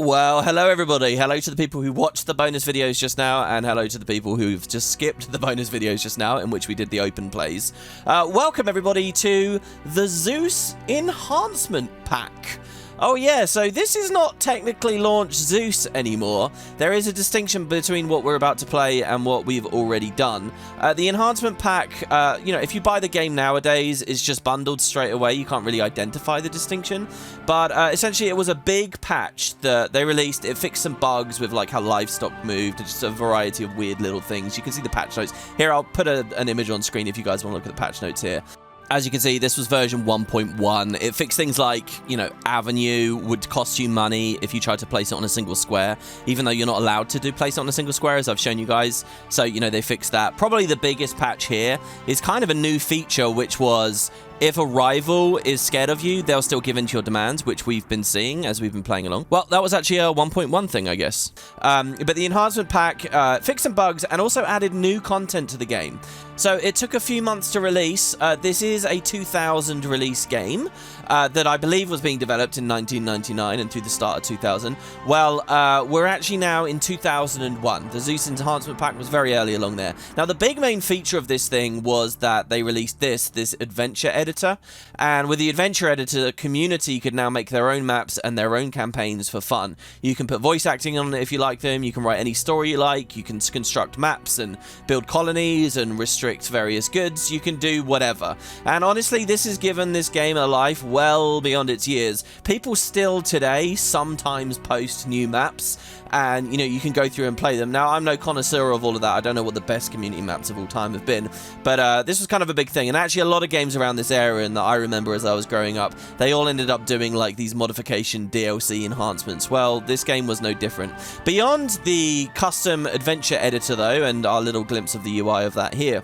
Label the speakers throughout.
Speaker 1: Well, hello everybody. Hello to the people who watched the bonus videos just now, and hello to the people who've just skipped the bonus videos just now, in which we did the open plays. Welcome everybody to the Zeus Enhancement Pack. Oh yeah, so this is not technically launched Zeus anymore. There is a distinction between what we're about to play and what we've already done. The enhancement pack, if you buy the game nowadays, it's just bundled straight away. You can't really identify the distinction. But essentially, it was a big patch that they released. It fixed some bugs with like how livestock moved, and just a variety of weird little things. You can see the patch notes. Here, I'll put an image on screen if you guys want to look at the patch notes here. As you can see, this was version 1.1. It fixed things like, Avenue would cost you money if you tried to place it on a single square, even though you're not allowed to place it on a single square, as I've shown you guys. So, they fixed that. Probably the biggest patch here is kind of a new feature, which was if a rival is scared of you, they'll still give in to your demands, which we've been seeing as we've been playing along. Well, that was actually a 1.1 thing, I guess. But the enhancement pack fixed some bugs and also added new content to the game. So it took a few months to release. This is a 2000 release game that I believe was being developed in 1999 and through the start of 2000. Well, we're actually now in 2001. The Zeus Enhancement Pack was very early along there. Now, the big main feature of this thing was that they released this adventure editor. And with the adventure editor, the community could now make their own maps and their own campaigns for fun. You can put voice acting on it if you like them. You can write any story you like. You can construct maps and build colonies and restrict various goods. You can do whatever. And honestly, this has given this game a life well beyond its years. People still today sometimes post new maps, and you can go through and play them. Now, I'm no connoisseur of all of that. I don't know what the best community maps of all time have been, but this was kind of a big thing. And actually, a lot of games around this era and that I remember as I was growing up, they all ended up doing like these modification DLC enhancements. Well, this game was no different. Beyond the custom adventure editor though, and our little glimpse of the UI of that here,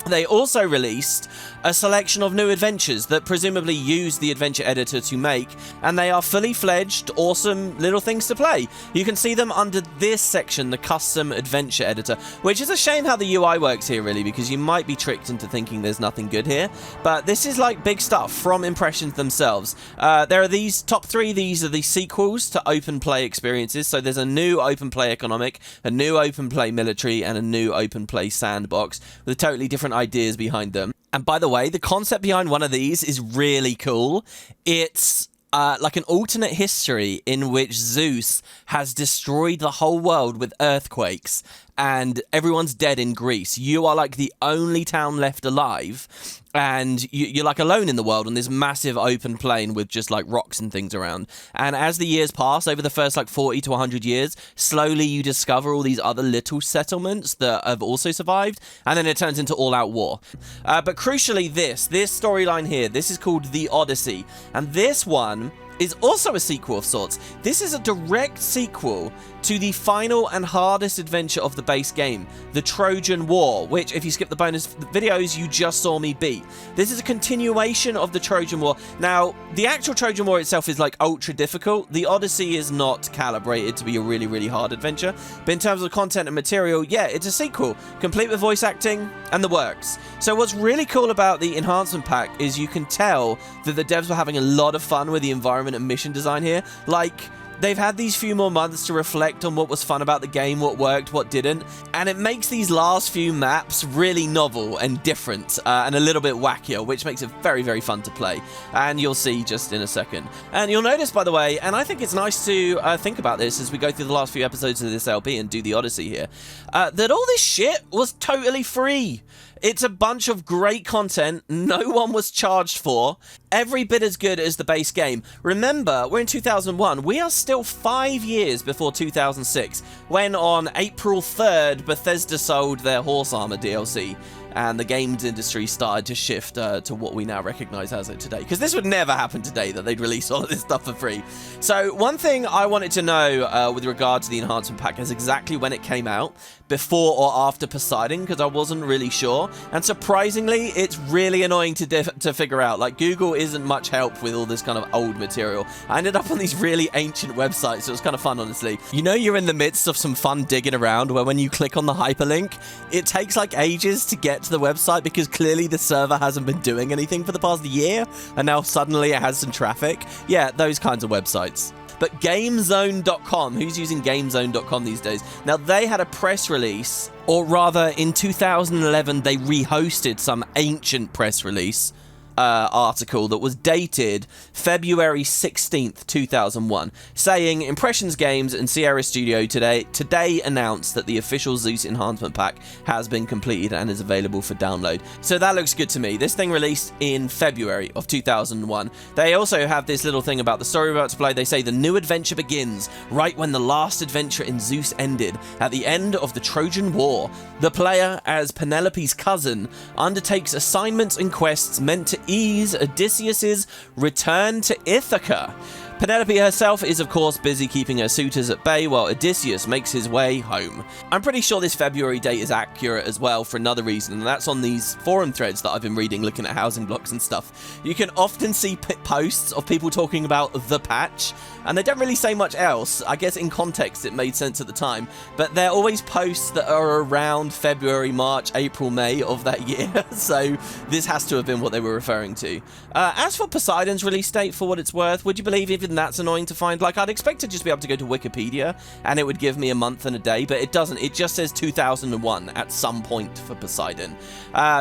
Speaker 1: they also released a selection of new adventures that presumably use the adventure editor to make, and they are fully fledged, awesome little things to play. You can see them under this section, the custom adventure editor, which is a shame how the UI works here really, because you might be tricked into thinking there's nothing good here, but this is like big stuff from Impressions themselves. There are these top three. These are the sequels to open play experiences. So there's a new open play economic, a new open play military, and a new open play sandbox with totally different ideas behind them. And by the way, the concept behind one of these is really cool. It's like an alternate history in which Zeus has destroyed the whole world with earthquakes and everyone's dead in Greece. You are like the only town left alive, and you're like alone in the world on this massive open plain with just like rocks and things around. And as the years pass, over the first like 40 to 100 years, slowly you discover all these other little settlements that have also survived, and then it turns into all-out war. But crucially, this storyline here, this is called the Odyssey, and this one is also a sequel of sorts. This is a direct sequel to the final and hardest adventure of the base game, the Trojan War, which, if you skip the bonus videos, you just saw me beat. This is a continuation of the Trojan War. Now, the actual Trojan War itself is like ultra difficult. The Odyssey is not calibrated to be a really, really hard adventure, but in terms of content and material, yeah, it's a sequel, complete with voice acting and the works. So what's really cool about the enhancement pack is you can tell that the devs were having a lot of fun with the environment and mission design here. Like, they've had these few more months to reflect on what was fun about the game, what worked, what didn't, and it makes these last few maps really novel and different and a little bit wackier, which makes it very, very fun to play, and you'll see just in a second. And you'll notice, by the way, and I think it's nice to think about this as we go through the last few episodes of this LP and do the Odyssey here, that all this shit was totally free. It's a bunch of great content no one was charged for, every bit as good as the base game. Remember, we're in 2001. We are still 5 years before 2006, when on April 3rd, Bethesda sold their horse armor DLC, and the games industry started to shift to what we now recognize as it today. Because this would never happen today, that they'd release all of this stuff for free. So one thing I wanted to know with regard to the enhancement pack is exactly when it came out, before or after Poseidon, because I wasn't really sure. And surprisingly, it's really annoying to figure out. Like, Google isn't much help with all this kind of old material. I ended up on these really ancient websites, so it was kind of fun, honestly. You're in the midst of some fun digging around, where when you click on the hyperlink, it takes like ages to get to the website, because clearly the server hasn't been doing anything for the past year, and now suddenly it has some traffic. Yeah, those kinds of websites. but GameZone.com, who's using GameZone.com these days? Now, they had a press release, or rather, in 2011, they rehosted some ancient press release article that was dated February 16th, 2001, saying Impressions Games and Sierra Studio today announced that the official Zeus enhancement pack has been completed and is available for download. So that looks good to me. This thing released in February of 2001. They also have this little thing about the story we're about to play. They say the new adventure begins right when the last adventure in Zeus ended, at the end of the Trojan War. The player, as Penelope's cousin, undertakes assignments and quests meant to ease Odysseus's return to Ithaca. Penelope herself is, of course, busy keeping her suitors at bay while Odysseus makes his way home. I'm pretty sure this February date is accurate as well for another reason, and that's on these forum threads that I've been reading, looking at housing blocks and stuff. You can often see posts of people talking about the patch, and they don't really say much else. I guess in context it made sense at the time, but they're always posts that are around February, March, April, May of that year, so this has to have been what they were referring to. As for Poseidon's release date, for what it's worth, would you believe even that's annoying to find? Like, I'd expect to just be able to go to Wikipedia and it would give me a month and a day, but it doesn't. It just says 2001 at some point for Poseidon.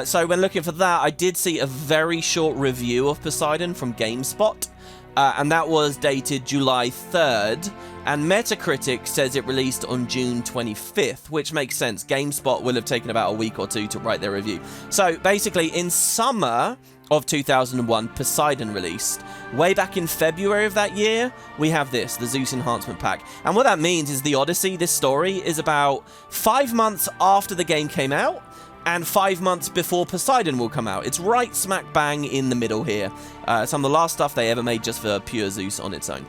Speaker 1: So when looking for that, I did see a very short review of Poseidon from GameSpot, and that was dated July 3rd, and Metacritic says it released on June 25th, which makes sense. GameSpot will have taken about a week or two to write their review. So basically, in summer of 2001, Poseidon released. Way back in February of that year, we have this, the Zeus Enhancement Pack. And what that means is the Odyssey, this story, is about 5 months after the game came out, and 5 months before Poseidon will come out. It's right smack bang in the middle here. Some of the last stuff they ever made just for pure Zeus on its own.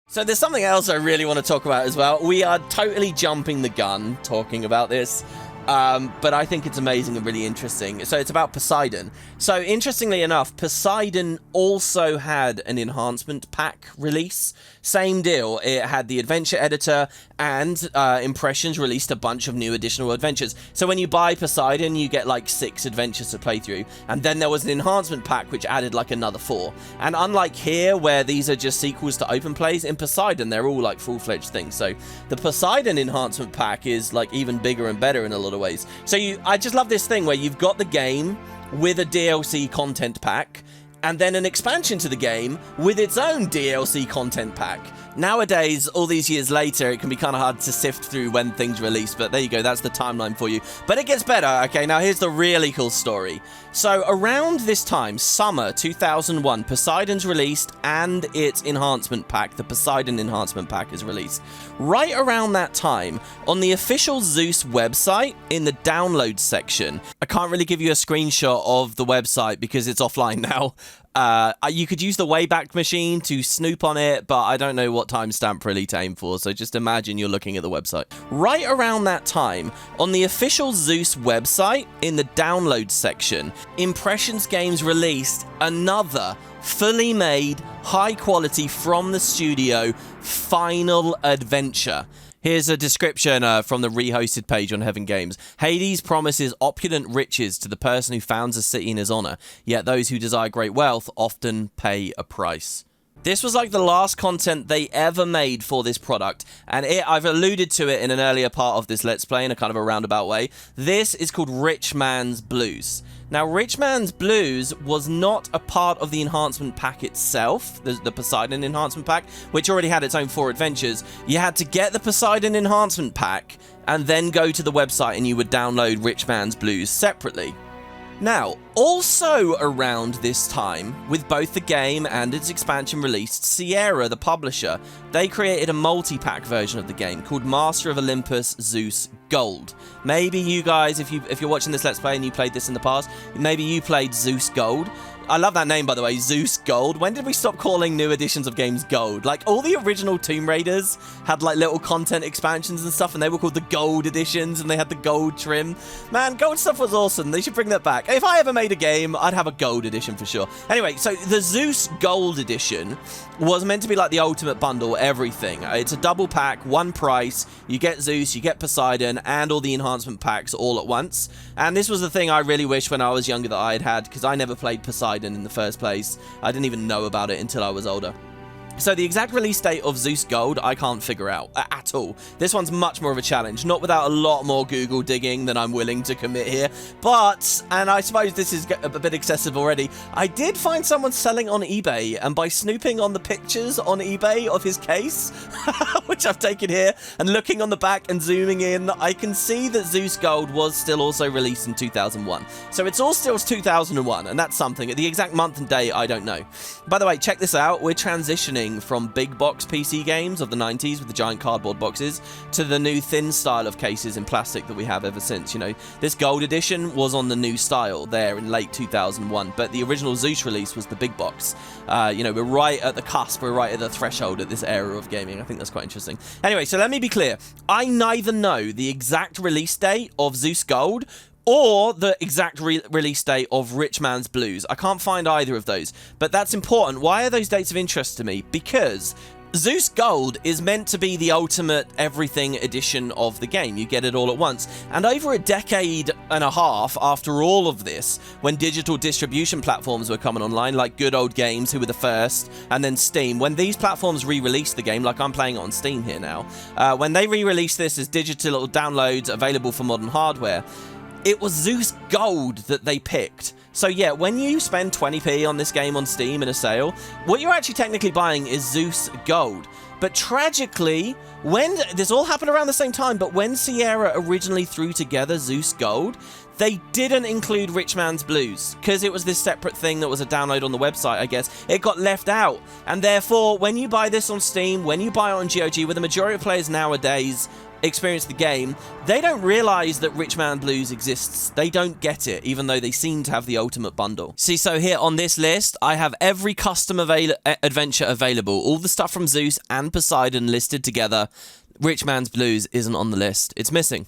Speaker 1: So there's something else I really want to talk about as well. We are totally jumping the gun talking about this. But I think it's amazing and really interesting. So it's about Poseidon. So interestingly enough, Poseidon also had an enhancement pack release. Same deal. It had the adventure editor, and Impressions released a bunch of new additional adventures. So when you buy Poseidon, you get like 6 adventures to play through. And then there was an enhancement pack which added like another 4. And unlike here, where these are just sequels to open plays, in Poseidon they're all like full-fledged things. So the Poseidon enhancement pack is like even bigger and better in a lot of ways. So I just love this thing where you've got the game with a DLC content pack, and then an expansion to the game with its own DLC content pack. Nowadays, all these years later, it can be kind of hard to sift through when things release, but there you go, that's the timeline for you. But it gets better. Okay, now here's the really cool story. So around this time, summer 2001, Poseidon's released, and its enhancement pack, the Poseidon enhancement pack, is released. Right around that time, on the official Zeus website, in the download section, I can't really give you a screenshot of the website because it's offline now. You could use the Wayback Machine to snoop on it, but I don't know what timestamp really to aim for, so just imagine you're looking at the website. Right around that time, on the official Zeus website, in the download section, Impressions Games released another fully made, high quality, from the studio, final adventure. Here's a description from the rehosted page on Heaven Games. Hades promises opulent riches to the person who founds a city in his honor, yet those who desire great wealth often pay a price. This was like the last content they ever made for this product, and I've alluded to it in an earlier part of this Let's Play in a kind of a roundabout way. This is called Rich Man's Blues. Now, Rich Man's Blues was not a part of the enhancement pack itself, the Poseidon enhancement pack, which already had its own 4 adventures. You had to get the Poseidon enhancement pack and then go to the website and you would download Rich Man's Blues separately. Now, also around this time, with both the game and its expansion released, Sierra, the publisher, they created a multi-pack version of the game called Master of Olympus Zeus Gold. Maybe you guys, if you're watching this Let's Play and you played this in the past, maybe you played Zeus Gold. I love that name, by the way, Zeus Gold. When did we stop calling new editions of games Gold? Like, all the original Tomb Raiders had, like, little content expansions and stuff, and they were called the Gold editions, and they had the gold trim. Man, gold stuff was awesome. They should bring that back. If I ever made a game, I'd have a gold edition for sure. Anyway, so the Zeus Gold edition was meant to be like the ultimate bundle, everything. It's a double pack, one price. You get Zeus, you get Poseidon, and all the enhancement packs all at once. And this was the thing I really wish when I was younger that I had, because I never played Poseidon in the first place. I didn't even know about it until I was older. So the exact release date of Zeus Gold, I can't figure out at all. This one's much more of a challenge, not without a lot more Google digging than I'm willing to commit here. But, and I suppose this is a bit excessive already, I did find someone selling on eBay, and by snooping on the pictures on eBay of his case, which I've taken here, and looking on the back and zooming in, I can see that Zeus Gold was still also released in 2001. So it's all still 2001, and that's something. At the exact month and day, I don't know. By the way, check this out. We're transitioning from big box PC games of the 90s with the giant cardboard boxes to the new thin style of cases in plastic that we have ever since. You know, this gold edition was on the new style there in late 2001, but the original Zeus release was the big box. You know, we're right at the cusp, we're right at the threshold at this era of gaming. I think that's quite interesting. Anyway, so let me be clear. I neither know the exact release date of Zeus Gold or the exact release date of Rich Man's Blues. I can't find either of those, but that's important. Why are those dates of interest to me? Because Zeus Gold is meant to be the ultimate everything edition of the game. You get it all at once. And over a decade and a half after all of this, when digital distribution platforms were coming online, like Good Old Games, who were the first, and then Steam, when these platforms re-released the game, like I'm playing it on Steam here now, when they re-released this as digital downloads available for modern hardware, it was Zeus Gold that they picked. So yeah, when you spend 20p on this game on Steam in a sale, what you're actually technically buying is Zeus Gold. But tragically, when this all happened around the same time, but when Sierra originally threw together Zeus Gold, they didn't include Rich Man's Blues, because it was this separate thing that was a download on the website, I guess. It got left out. And therefore, when you buy this on Steam, when you buy it on GOG, where the majority of players nowadays experience the game, they don't realize that Rich Man Blues exists. They don't get it, even though they seem to have the ultimate bundle. See, so here on this list, I have every custom adventure available. All the stuff from Zeus and Poseidon listed together. Rich Man's Blues isn't on the list. It's missing.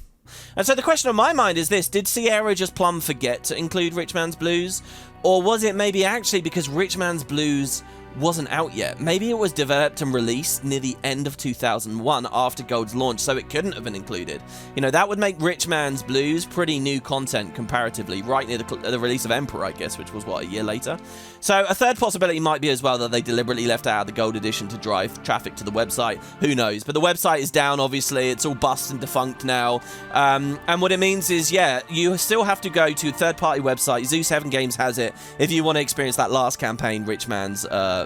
Speaker 1: And so the question on my mind is this: did Sierra just plumb forget to include Rich Man's Blues? Or was it maybe actually because Rich Man's Blues wasn't out yet? Maybe it was developed and released near the end of 2001 after Gold's launch, so it couldn't have been included. You know, that would make Rich Man's Blues pretty new content comparatively, right near the release of Emperor, I guess, which was, what, a year later? So a third possibility might be as well that they deliberately left out the Gold Edition to drive traffic to the website. Who knows? But the website is down, obviously. It's all bust and defunct now. And what it means is, yeah, you still have to go to a third-party website. Zeus Heaven Games has it if you want to experience that last campaign, Rich Man's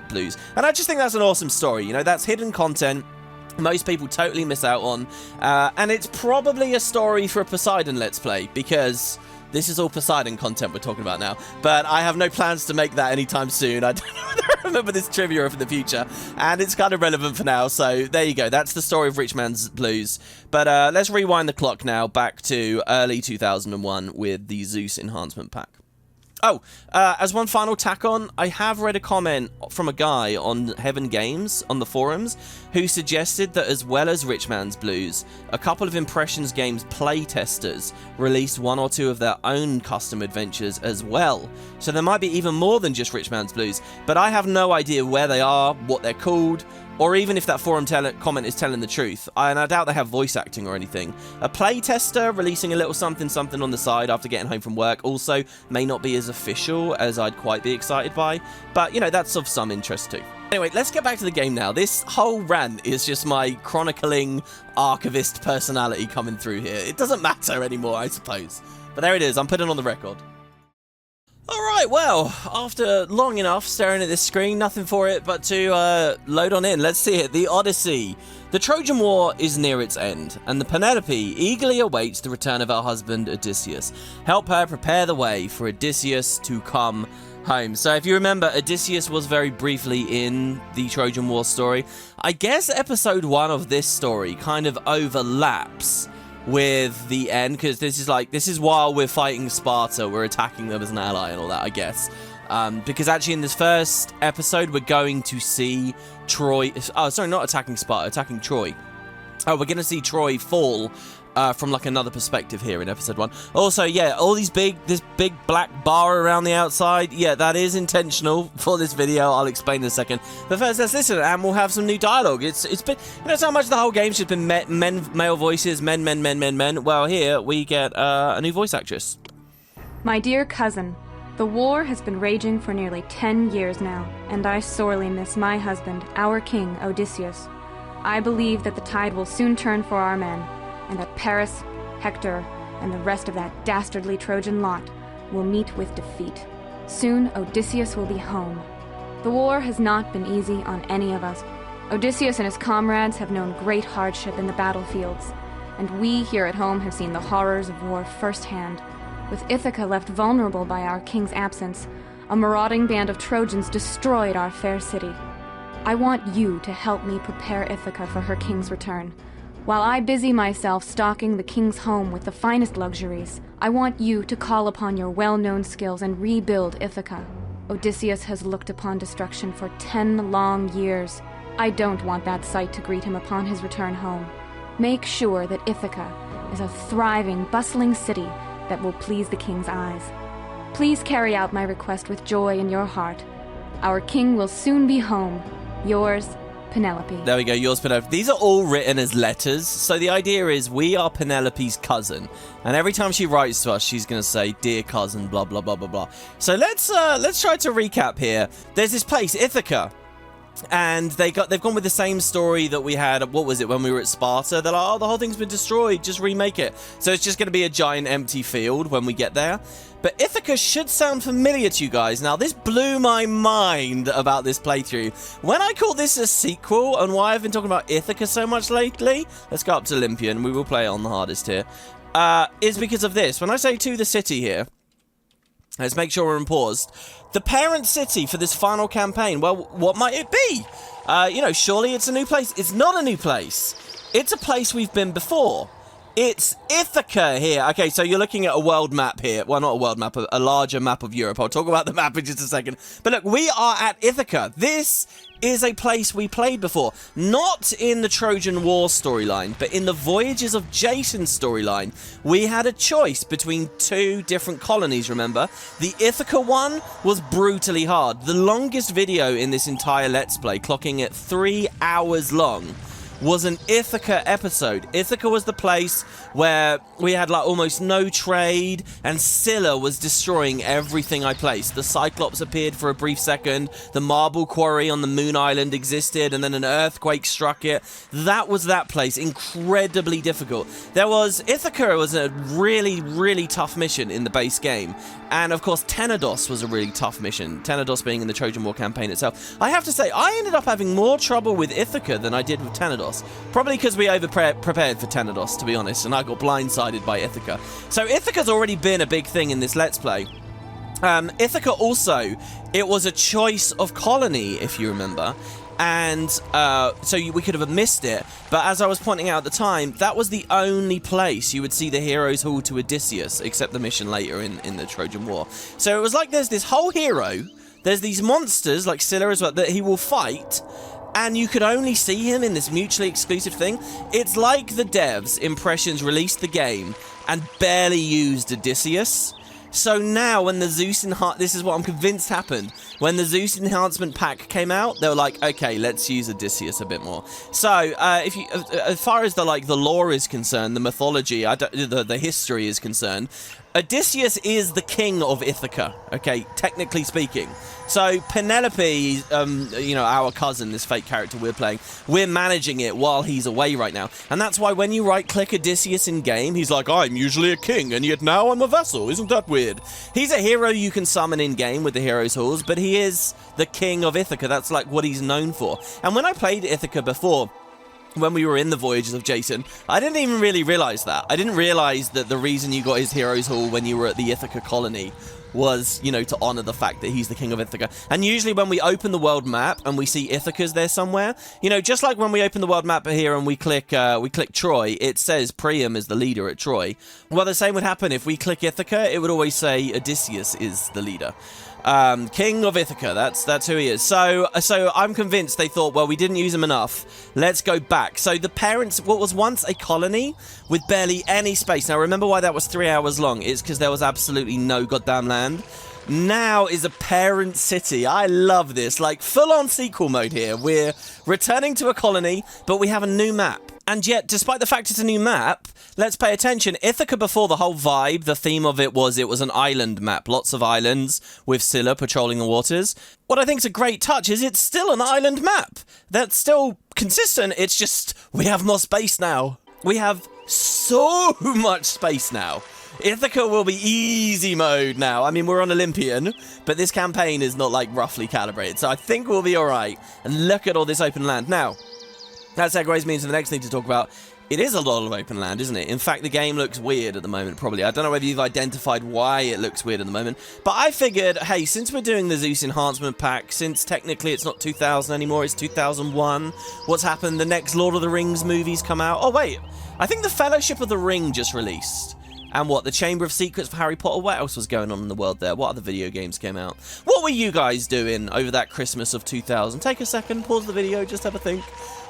Speaker 1: Blues. And I just think that's an awesome story. You know, that's hidden content most people totally miss out on, and it's probably a story for a Poseidon Let's Play, because this is all Poseidon content we're talking about now, but I have no plans to make that anytime soon. I don't remember this trivia for the future, and it's kind of relevant for now, so there you go. That's the story of Rich Man's Blues. But let's rewind the clock now back to early 2001 with the Zeus Enhancement Pack. Oh, as one final tack on, I have read a comment from a guy on Heaven Games on the forums who suggested that as well as Rich Man's Blues, a couple of Impressions Games playtesters released one or two of their own custom adventures as well. So there might be even more than just Rich Man's Blues, but I have no idea where they are, what they're called, or even if that forum comment is telling the truth. And I doubt they have voice acting or anything. A playtester releasing a little something on the side after getting home from work also may not be as official as I'd quite be excited by, but you know, that's of some interest too. Anyway, let's get back to the game now. This whole rant is just my chronicling archivist personality coming through here. It doesn't matter anymore, I suppose. But there it is, I'm putting it on the record. Alright, well, after long enough staring at this screen, nothing for it but to load on in. Let's see it. The Odyssey. The Trojan War is near its end, and the Penelope eagerly awaits the return of her husband Odysseus. Help her prepare the way for Odysseus to come home. So if you remember, Odysseus was very briefly in the Trojan War story. I guess episode 1 of this story kind of overlaps with the end, because this is while we're fighting Sparta, we're attacking them as an ally and all that, I guess. Because actually in this first episode, we're going to see Troy... Oh, sorry, not attacking Sparta, attacking Troy. Oh, we're going to see Troy fall from like another perspective here in episode 1. Also, yeah, all this big black bar around the outside, yeah, that is intentional for this video. I'll explain in a second. But first, let's listen, and we'll have some new dialogue. It's been, you know, so much the whole game's just been male voices, men. Well, here we get a new voice actress.
Speaker 2: My dear cousin, The war has been raging for nearly 10 years now, and I sorely miss my husband, our king, Odysseus. I believe that the tide will soon turn for our men, and that Paris, Hector, and the rest of that dastardly Trojan lot will meet with defeat. Soon, Odysseus will be home. The war has not been easy on any of us. Odysseus and his comrades have known great hardship in the battlefields, and we here at home have seen the horrors of war firsthand. With Ithaca left vulnerable by our king's absence, a marauding band of Trojans destroyed our fair city. I want you to help me prepare Ithaca for her king's return. While I busy myself stocking the king's home with the finest luxuries, I want you to call upon your well-known skills and rebuild Ithaca. Odysseus has looked upon destruction for 10 long years. I don't want that sight to greet him upon his return home. Make sure that Ithaca is a thriving, bustling city that will please the king's eyes. Please carry out my request with joy in your heart. Our king will soon be home. Yours, Penelope.
Speaker 1: There we go, yours, Penelope. These are all written as letters, so the idea is we are Penelope's cousin, and every time she writes to us, she's going to say, "Dear cousin, blah, blah, blah, blah, blah." So let's try to recap here. There's this place, Ithaca, and they've gone with the same story that we had, what was it, when we were at Sparta? They're like, oh, the whole thing's been destroyed, just remake it. So it's just going to be a giant empty field when we get there. But Ithaca should sound familiar to you guys. Now, this blew my mind about this playthrough. When I call this a sequel, and why I've been talking about Ithaca so much lately, let's go up to Olympian, we will play it on the hardest here, is because of this. When I say to the city here, let's make sure we're in paused. The parent city for this final campaign, well, what might it be? You know, surely it's a new place. It's not a new place. It's a place we've been before. It's Ithaca here. Okay, so you're looking at a world map here. Well, not a world map, a larger map of Europe. I'll talk about the map in just a second. But look, we are at Ithaca. This is a place we played before. Not in the Trojan War storyline, but in the Voyages of Jason storyline. We had a choice between two different colonies, remember? The Ithaca one was brutally hard. The longest video in this entire Let's Play, clocking at 3 hours long, was an Ithaca episode. Ithaca was the place where we had like almost no trade, and Scylla was destroying everything I placed. The Cyclops appeared for a brief second, the marble quarry on the Moon Island existed, and then an earthquake struck it. That was that place. Incredibly difficult. Ithaca was a really, really tough mission in the base game. And of course, Tenedos was a really tough mission. Tenedos being in the Trojan War campaign itself. I have to say, I ended up having more trouble with Ithaca than I did with Tenedos. Probably because we over-prepared for Tenedos, to be honest, and I got blindsided by Ithaca. So Ithaca's already been a big thing in this Let's Play. Ithaca also, it was a choice of colony, if you remember. And so we could have missed it, but as I was pointing out at the time, that was the only place you would see the heroes hall to Odysseus, except the mission later in the Trojan War. So it was like there's this whole hero, there's these monsters like Scylla as well that he will fight, and you could only see him in this mutually exclusive thing. It's like the devs, Impressions, released the game and barely used Odysseus. So now when the Zeus this is what I'm convinced happened. When the Zeus enhancement pack came out, they were like, okay, let's use Odysseus a bit more. So as far as the lore is concerned, the mythology, the history is concerned, Odysseus is the king of Ithaca, okay, technically speaking. So Penelope, our cousin, this fake character we're playing, we're managing it while he's away right now. And that's why when you right-click Odysseus in-game, he's like, I'm usually a king, and yet now I'm a vassal. Isn't that weird? He's a hero you can summon in-game with the Heroes Halls, but he is the king of Ithaca. That's like what he's known for. And when I played Ithaca before, when we were in the Voyages of Jason, I didn't even really realize that. I didn't realize that the reason you got his Heroes Hall when you were at the Ithaca colony was, to honor the fact that he's the king of Ithaca. And usually when we open the world map and we see Ithaca's there somewhere, just like when we open the world map here and we click Troy, it says Priam is the leader at Troy. Well, the same would happen if we click Ithaca. It would always say Odysseus is the leader. King of Ithaca, that's who he is. So I'm convinced they thought, well, we didn't use him enough, let's go back. So the parents, what was once a colony with barely any space. Now remember why that was 3 hours long, it's because there was absolutely no goddamn land. now is a parent city. I love this. Like, full-on sequel mode here. We're returning to a colony, but we have a new map. And yet, despite the fact it's a new map, let's pay attention. Ithaca before, the whole vibe, the theme of it was an island map. Lots of islands with Scylla patrolling the waters. What I think is a great touch is it's still an island map. That's still consistent. It's just, we have more space now. We have so much space now. Ithaca will be easy mode now. I mean, we're on Olympian, but this campaign is not, like, roughly calibrated. So I think we'll be all right. And look at all this open land. Now, that segues me into the next thing to talk about. It is a lot of open land, isn't it? In fact, the game looks weird at the moment, probably. I don't know whether you've identified why it looks weird at the moment. But I figured, hey, since we're doing the Zeus Enhancement Pack, since technically it's not 2000 anymore, it's 2001, what's happened? The next Lord of the Rings movies come out. Oh, wait. I think the Fellowship of the Ring just released. And what, the Chamber of Secrets for Harry Potter? What else was going on in the world there? What other video games came out? What were you guys doing over that Christmas of 2000? Take a second, pause the video, just have a think.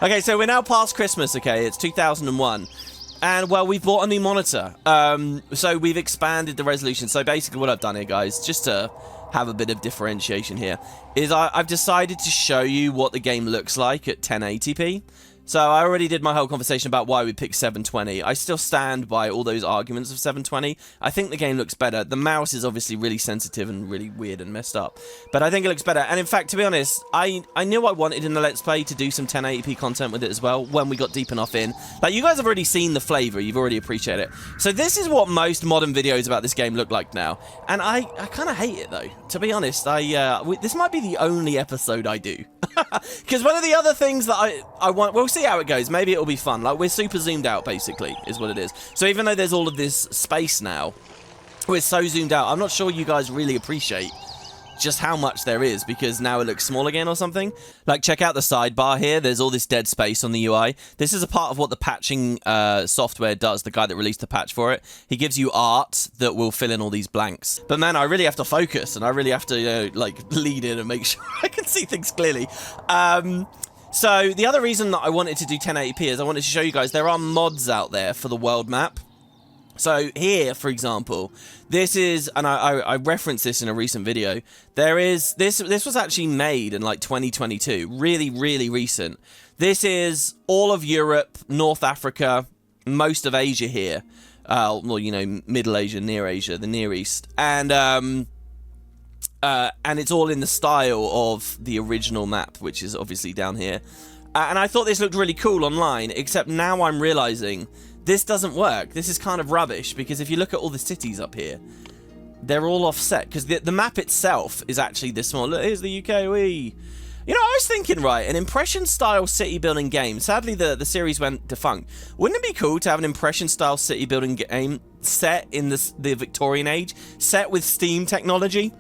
Speaker 1: Okay, so we're now past Christmas, okay? It's 2001. And, well, we've bought a new monitor. So we've expanded the resolution. So basically what I've done here, guys, just to have a bit of differentiation here, is I've decided to show you what the game looks like at 1080p. So I already did my whole conversation about why we picked 720. I still stand by all those arguments of 720. I think the game looks better. The mouse is obviously really sensitive and really weird and messed up. But I think it looks better. And in fact, to be honest, I knew I wanted in the Let's Play to do some 1080p content with it as well when we got deep enough in. Like, you guys have already seen the flavor. You've already appreciated it. So this is what most modern videos about this game look like now. And I kind of hate it, though. To be honest, this might be the only episode I do. Because one of the other things that I want... We'll see how it goes. Maybe it'll be fun. Like, we're super zoomed out, basically, is what it is. So even though there's all of this space now, we're so zoomed out. I'm not sure you guys really appreciate just how much there is, because now it looks small again or something. Like, check out the sidebar here. There's all this dead space on the UI. This is a part of what the patching software does, the guy that released the patch for it. He gives you art that will fill in all these blanks. But man, I really have to focus, and I really have to, you know, like, lead in and make sure I can see things clearly. So the other reason that I wanted to do 1080p is I wanted to show you guys there are mods out there for the world map. So here, for example, this is, and I referenced this in a recent video, there is, this was actually made in like 2022, really, really recent. This is all of Europe, North Africa, most of Asia here, well, you know, Middle Asia, Near Asia, the Near East, and it's all in the style of the original map, which is obviously down here. And I thought this looked really cool online, except now I'm realizing this doesn't work. This is kind of rubbish, because if you look at all the cities up here, they're all offset, because the map itself is actually this small. Look, here's the UK. You know, I was thinking, right, an impression-style city-building game. Sadly, the series went defunct. Wouldn't it be cool to have an impression-style city-building game set in the Victorian age, set with steam technology?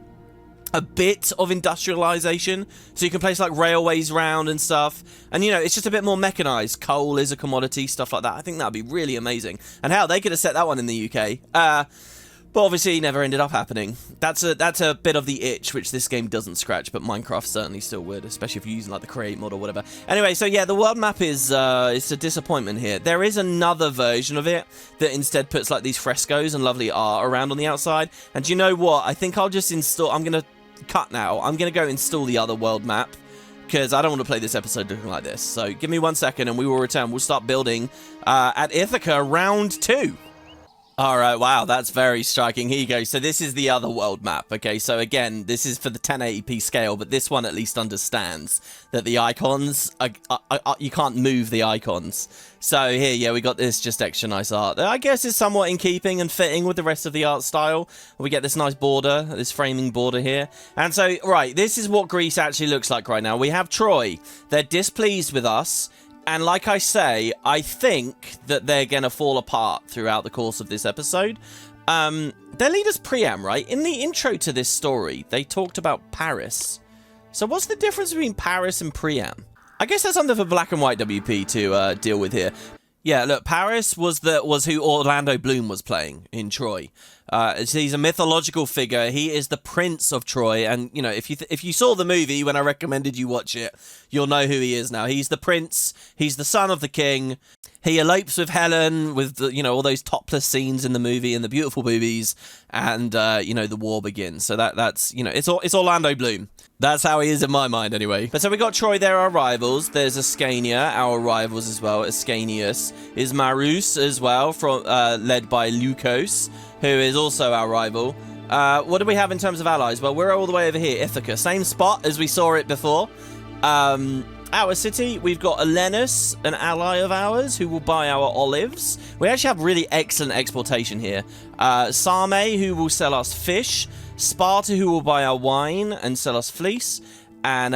Speaker 1: A bit of industrialization, so you can place like railways round and stuff, and you know, it's just a bit more mechanized. Coal is a commodity, stuff like that. I think that'd be really amazing. And hell, they could have set that one in the UK, but obviously never ended up happening. That's a bit of the itch which this game doesn't scratch, but Minecraft certainly still would, especially if you're using like the create mod or whatever. Anyway, so yeah, the world map is it's a disappointment here. There is another version of it that instead puts like these frescoes and lovely art around on the outside. And do you know what? I think I'll just install. I'm gonna cut now. I'm gonna go install the other world map, because I don't want to play this episode looking like this. So give me 1 second and we will return. We'll start building at Ithaca round 2. Alright, wow, that's very striking. Here you go. So this is the other world map. Okay, so again, this is for the 1080p scale, but this one at least understands that the icons, you can't move the icons. So here, yeah, we got this just extra nice art. I guess it's somewhat in keeping and fitting with the rest of the art style. We get this nice border, this framing border here. And so, right, this is what Greece actually looks like right now. We have Troy. They're displeased with us. And like I say, I think that they're going to fall apart throughout the course of this episode. Their leader's Priam, right? In the intro to this story, they talked about Paris. So what's the difference between Paris and Priam? I guess that's something for Black and White WP to deal with here. Yeah, look, Paris was who Orlando Bloom was playing in Troy. He's a mythological figure. He is the Prince of Troy, and you know, if you saw the movie when I recommended you watch it, you'll know who he is now. He's the prince. He's the son of the king. He elopes with Helen, with the, you know, all those topless scenes in the movie and the beautiful boobies, and you know, the war begins. So that's, you know, it's Orlando Bloom. That's how he is in my mind, anyway. But so we got Troy there, our rivals. There's Ascania, our rivals as well. Ascanius is Marus as well, from led by Leucos, who is also our rival. What do we have in terms of allies? Well, we're all the way over here, Ithaca. Same spot as we saw it before. Our city, we've got Alenus, an ally of ours, who will buy our olives. We actually have really excellent exportation here. Same, who will sell us fish. Sparta, who will buy our wine and sell us fleece. And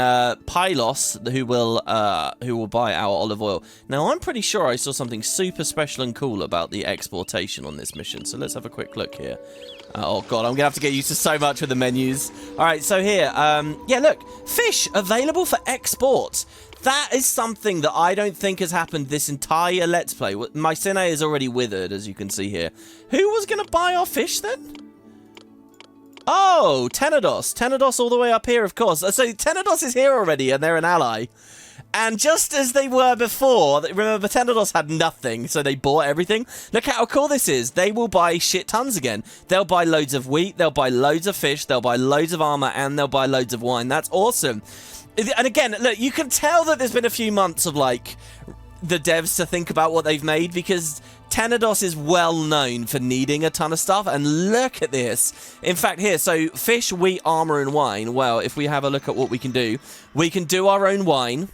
Speaker 1: Pylos, who will buy our olive oil. Now, I'm pretty sure I saw something super special and cool about the exportation on this mission. So let's have a quick look here. Oh, God, I'm going to have to get used to so much with the menus. All right, so here, yeah, look, fish available for export. That is something that I don't think has happened this entire Let's Play. My Sine is already withered, as you can see here. Who was going to buy our fish, then? Oh, Tenedos. Tenedos all the way up here, of course. So Tenedos is here already, and they're an ally. And just as they were before, remember, Tenedos had nothing, so they bought everything. Look how cool this is. They will buy shit tons again. They'll buy loads of wheat, they'll buy loads of fish, they'll buy loads of armor, and they'll buy loads of wine. That's awesome. And again, look, you can tell that there's been a few months of, like, the devs to think about what they've made, because Tenedos is well known for needing a ton of stuff, and look at this. In fact, here, so fish, wheat, armor, and wine. Well, if we have a look at what we can do our own wine.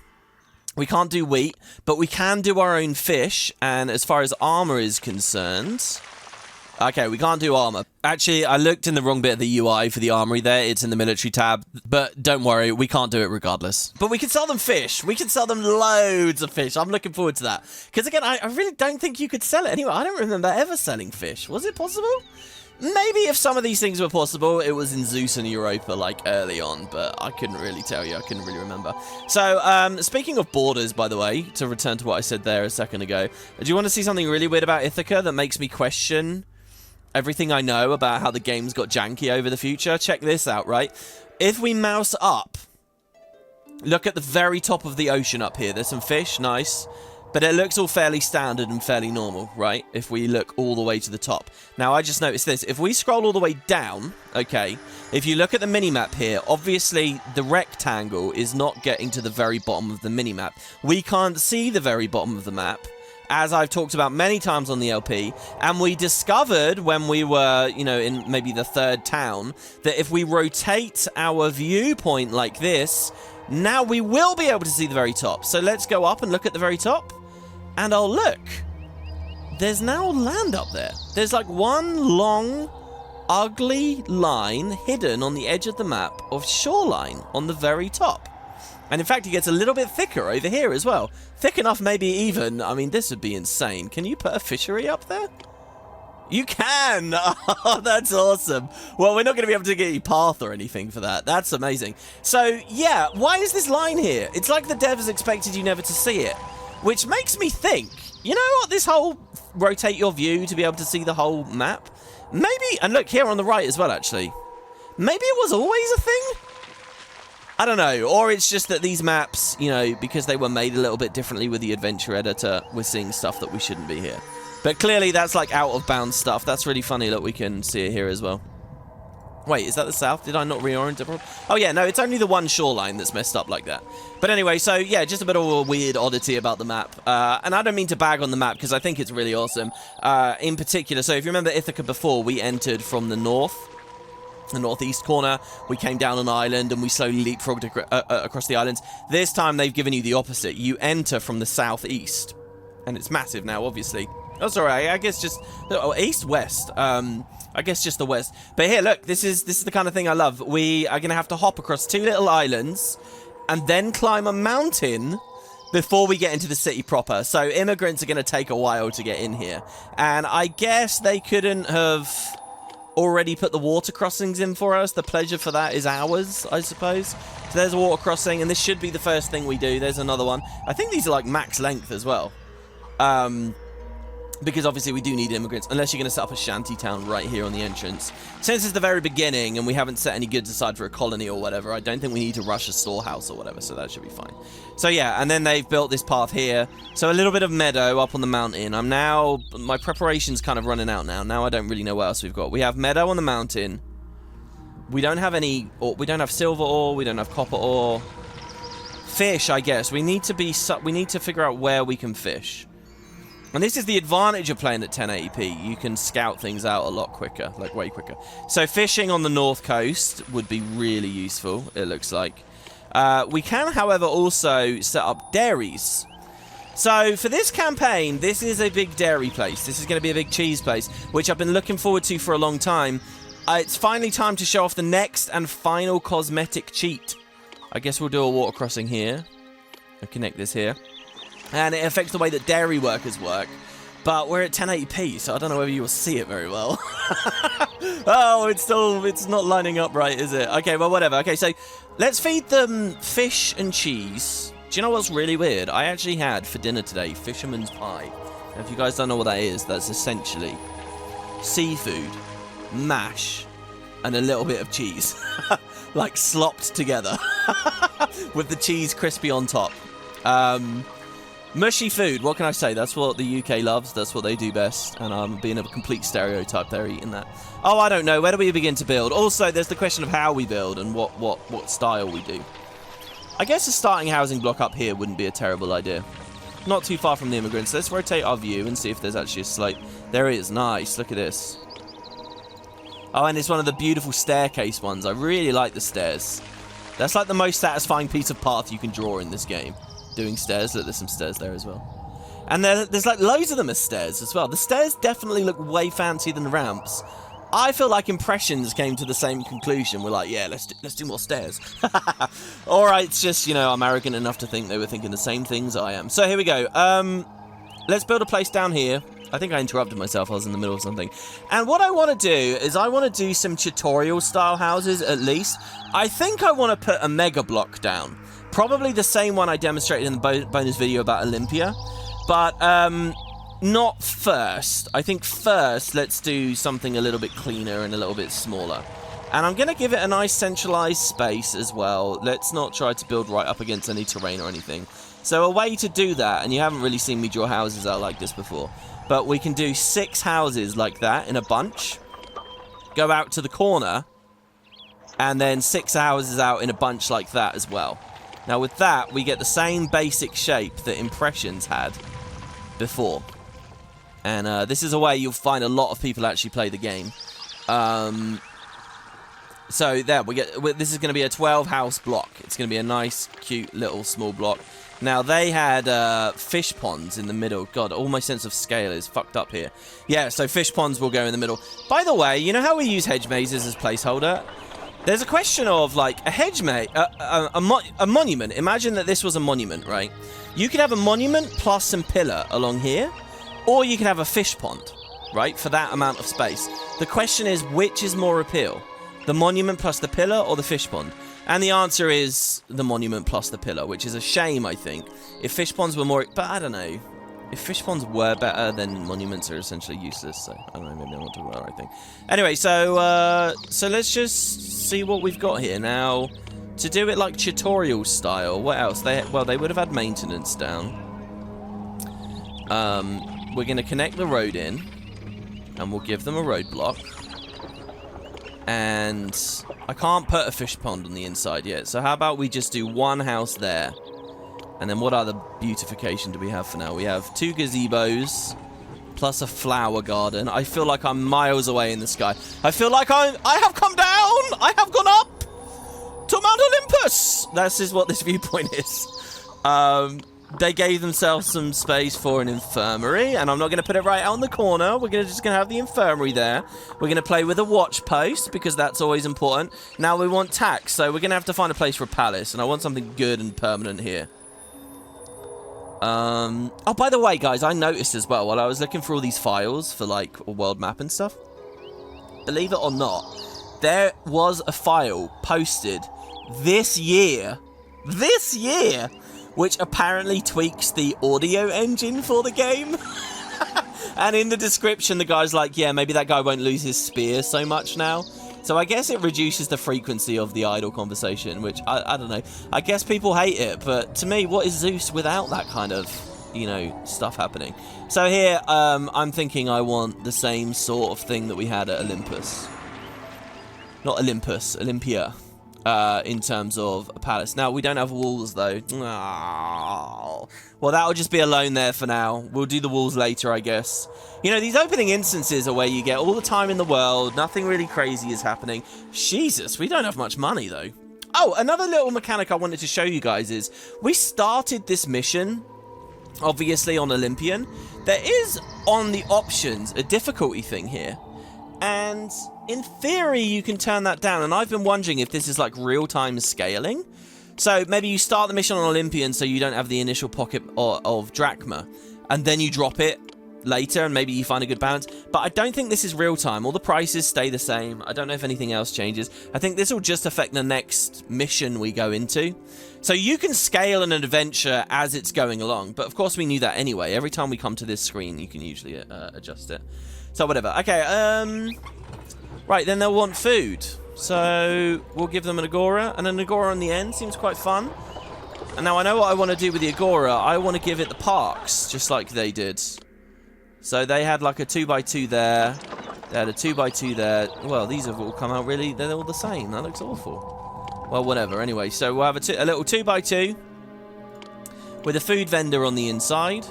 Speaker 1: We can't do wheat, but we can do our own fish, and as far as armor is concerned... Okay, we can't do armor. Actually, I looked in the wrong bit of the UI for the armory there. It's in the military tab, but don't worry, we can't do it regardless. But we can sell them fish. We can sell them loads of fish. I'm looking forward to that. Because again, I really don't think you could sell it anyway. I don't remember ever selling fish. Was it possible? Maybe if some of these things were possible, it was in Zeus and Europa, like, early on, but I couldn't really tell you. I couldn't really remember. So, speaking of borders, by the way, to return to what I said there a second ago, do you want to see something really weird about Ithaca that makes me question everything I know about how the game's got janky over the future? Check this out, right? If we mouse up, look at the very top of the ocean up here. There's some fish, nice. But it looks all fairly standard and fairly normal, right? If we look all the way to the top. Now, I just noticed this. If we scroll all the way down, okay, if you look at the minimap here, obviously the rectangle is not getting to the very bottom of the minimap. We can't see the very bottom of the map, as I've talked about many times on the LP, and we discovered when we were, you know, in maybe the third town, that if we rotate our viewpoint like this, now we will be able to see the very top. So let's go up and look at the very top. And oh, look. There's now land up there. There's like one long, ugly line hidden on the edge of the map of shoreline on the very top. And in fact, it gets a little bit thicker over here as well. Thick enough, maybe even. I mean, this would be insane. Can you put a fishery up there? You can! Oh, that's awesome. Well, we're not going to be able to get you path or anything for that. That's amazing. So, yeah, why is this line here? It's like the devs expected you never to see it. Which makes me think, you know what, this whole rotate your view to be able to see the whole map? Maybe, and look here on the right as well, actually. Maybe it was always a thing? I don't know. Or it's just that these maps, you know, because they were made a little bit differently with the adventure editor, we're seeing stuff that we shouldn't be here. But clearly that's like out of bounds stuff. That's really funny that we can see it here as well. Wait, is that the south? Did I not reorient it? Oh yeah, no, it's only the one shoreline that's messed up like that. But anyway, so yeah, just a bit of a weird oddity about the map. And I don't mean to bag on the map because I think it's really awesome. In particular, so if you remember Ithaca before, we entered from the north. The northeast corner, we came down an island and we slowly leapfrogged across the islands. This time they've given you the opposite. You enter from the southeast. And it's massive now, obviously. Oh, sorry, I guess just... Oh, east-west. I guess just the west. But here, look, this is the kind of thing I love. We are going to have to hop across two little islands and then climb a mountain before we get into the city proper. So immigrants are going to take a while to get in here. And I guess they couldn't have already put the water crossings in for us. The pleasure for that is ours, I suppose. So there's a water crossing, and this should be the first thing we do. There's another one. I think these are like max length as well. Because obviously we do need immigrants, unless you're going to set up a shanty town right here on the entrance. Since it's the very beginning and we haven't set any goods aside for a colony or whatever, I don't think we need to rush a storehouse or whatever, so that should be fine. So yeah, and then they've built this path here. So a little bit of meadow up on the mountain. My preparation's kind of running out now. Now I don't really know what else we've got. We have meadow on the mountain. We don't have any, we don't have silver ore, we don't have copper ore. Fish, I guess. We need to figure out where we can fish. And this is the advantage of playing at 1080p. You can scout things out a lot quicker, like way quicker. So fishing on the north coast would be really useful, it looks like. We can, however, also set up dairies. So for this campaign, this is a big dairy place. This is going to be a big cheese place, which I've been looking forward to for a long time. It's finally time to show off the next and final cosmetic cheat. I guess we'll do a water crossing here. I'll connect this here. And it affects the way that dairy workers work. But we're at 1080p, so I don't know whether you will see it very well. Oh, it's not lining up right, is it? Okay, well, whatever. Okay, so let's feed them fish and cheese. Do you know what's really weird? I actually had for dinner today fisherman's pie. Now, if you guys don't know what that is, that's essentially seafood, mash, and a little bit of cheese. Like slopped together. With the cheese crispy on top. Mushy food, what can I say? That's what the UK loves. That's what they do best. And I'm being a complete stereotype there eating that. Oh, I don't know. Where do we begin to build? Also, there's the question of how we build and what style we do. I guess a starting housing block up here wouldn't be a terrible idea. Not too far from the immigrants. Let's rotate our view and see if there's actually a slope. There is. Nice. Look at this. Oh, and it's one of the beautiful staircase ones. I really like the stairs. That's like the most satisfying piece of path you can draw in this game. Doing stairs. Look, there's some stairs there as well. And there's like loads of them as stairs as well. The stairs definitely look way fancier than the ramps. I feel like Impressions came to the same conclusion. We're like, yeah, let's do more stairs. Or it's just, you know, I'm arrogant enough to think they were thinking the same things I am. So here we go. Let's build a place down here. I think I interrupted myself. I was in the middle of something. And what I want to do is I want to do some tutorial style houses at least. I think I want to put a mega block down. Probably the same one I demonstrated in the bonus video about Olympia. But not first. I think first let's do something a little bit cleaner and a little bit smaller. And I'm going to give it a nice centralized space as well. Let's not try to build right up against any terrain or anything. So a way to do that, and you haven't really seen me draw houses out like this before, but we can do 6 houses like that in a bunch. Go out to the corner, and then 6 houses out in a bunch like that as well. Now with that, we get the same basic shape that Impressions had before. And this is a way you'll find a lot of people actually play the game. So there, this is going to be a 12 house block. It's going to be a nice, cute, little, small block. Now, they had fish ponds in the middle. God, all my sense of scale is fucked up here. Yeah, so fish ponds will go in the middle. By the way, you know how we use hedge mazes as placeholder? There's a question of, like, a hedge maze, a monument. Imagine that this was a monument, right? You could have a monument plus some pillar along here, or you can have a fish pond, right, for that amount of space. The question is, which is more appeal? The monument plus the pillar or the fish pond? And the answer is the monument plus the pillar, which is a shame, I think. If fish ponds were more... But I don't know. If fish ponds were better, then monuments are essentially useless. So, I don't know, maybe I'm not talking about the right thing. Anyway, so let's just see what we've got here. Now, to do it like tutorial style, what else? They would have had maintenance down. We're going to connect the road in. And we'll give them a roadblock. And I can't put a fish pond on the inside yet. So how about we just do 1 house there. And then what other beautification do we have for now? We have 2 gazebos plus a flower garden. I feel like I'm miles away in the sky. I feel like I have come down. I have gone up to Mount Olympus. This is what this viewpoint is. They gave themselves some space for an infirmary, and I'm not going to put it right out in the corner. We're just going to have the infirmary there. We're going to play with a watch post, because that's always important. Now we want tax, so we're going to have to find a place for a palace, and I want something good and permanent here. Oh, by the way, guys, I noticed as well, while I was looking for all these files for, like, a world map and stuff, believe it or not, there was a file posted this year, which apparently tweaks the audio engine for the game. And in the description, the guy's like, yeah, maybe that guy won't lose his spear so much now. So I guess it reduces the frequency of the idle conversation, which, I don't know. I guess people hate it, but to me, what is Zeus without that kind of, you know, stuff happening? So here, I'm thinking I want the same sort of thing that we had at Olympus. Not Olympus, Olympia. In terms of a palace. Now, we don't have walls, though. Oh. Well, that'll just be alone there for now. We'll do the walls later, I guess. You know, these opening instances are where you get all the time in the world. Nothing really crazy is happening. Jesus, we don't have much money, though. Oh, another little mechanic I wanted to show you guys is we started this mission, obviously, on Olympian. There is, on the options, a difficulty thing here. And in theory, you can turn that down. And I've been wondering if this is like real-time scaling. So maybe you start the mission on Olympian so you don't have the initial pocket of drachma. And then you drop it later and maybe you find a good balance. But I don't think this is real-time. All the prices stay the same. I don't know if anything else changes. I think this will just affect the next mission we go into. So you can scale an adventure as it's going along. But of course, we knew that anyway. Every time we come to this screen, you can usually adjust it. So whatever. Okay, right, then they'll want food. So we'll give them an agora, and an agora on the end seems quite fun. And now I know what I want to do with the agora. I want to give it the parks, just like they did. So they had like a 2x2 there. They had a 2x2 there. Well, these have all come out really, they're all the same. That looks awful. Well, whatever. Anyway, so we'll have a little 2x2 with a food vendor on the inside.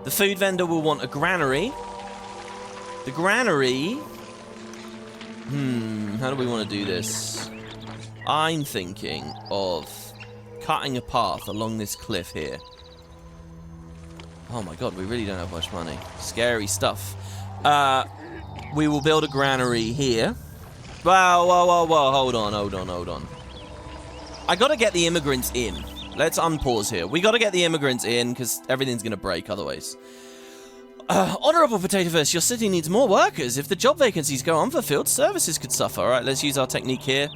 Speaker 1: The food vendor will want a granary. The granary... how do we want to do this? I'm thinking of cutting a path along this cliff here. Oh my god, we really don't have much money. Scary stuff. We will build a granary here. Whoa, hold on. I gotta get the immigrants in. Let's unpause here. We gotta get the immigrants in, because everything's gonna break otherwise. Honourable Potatoverse, your city needs more workers. If the job vacancies go unfulfilled, services could suffer. Alright, let's use our technique here.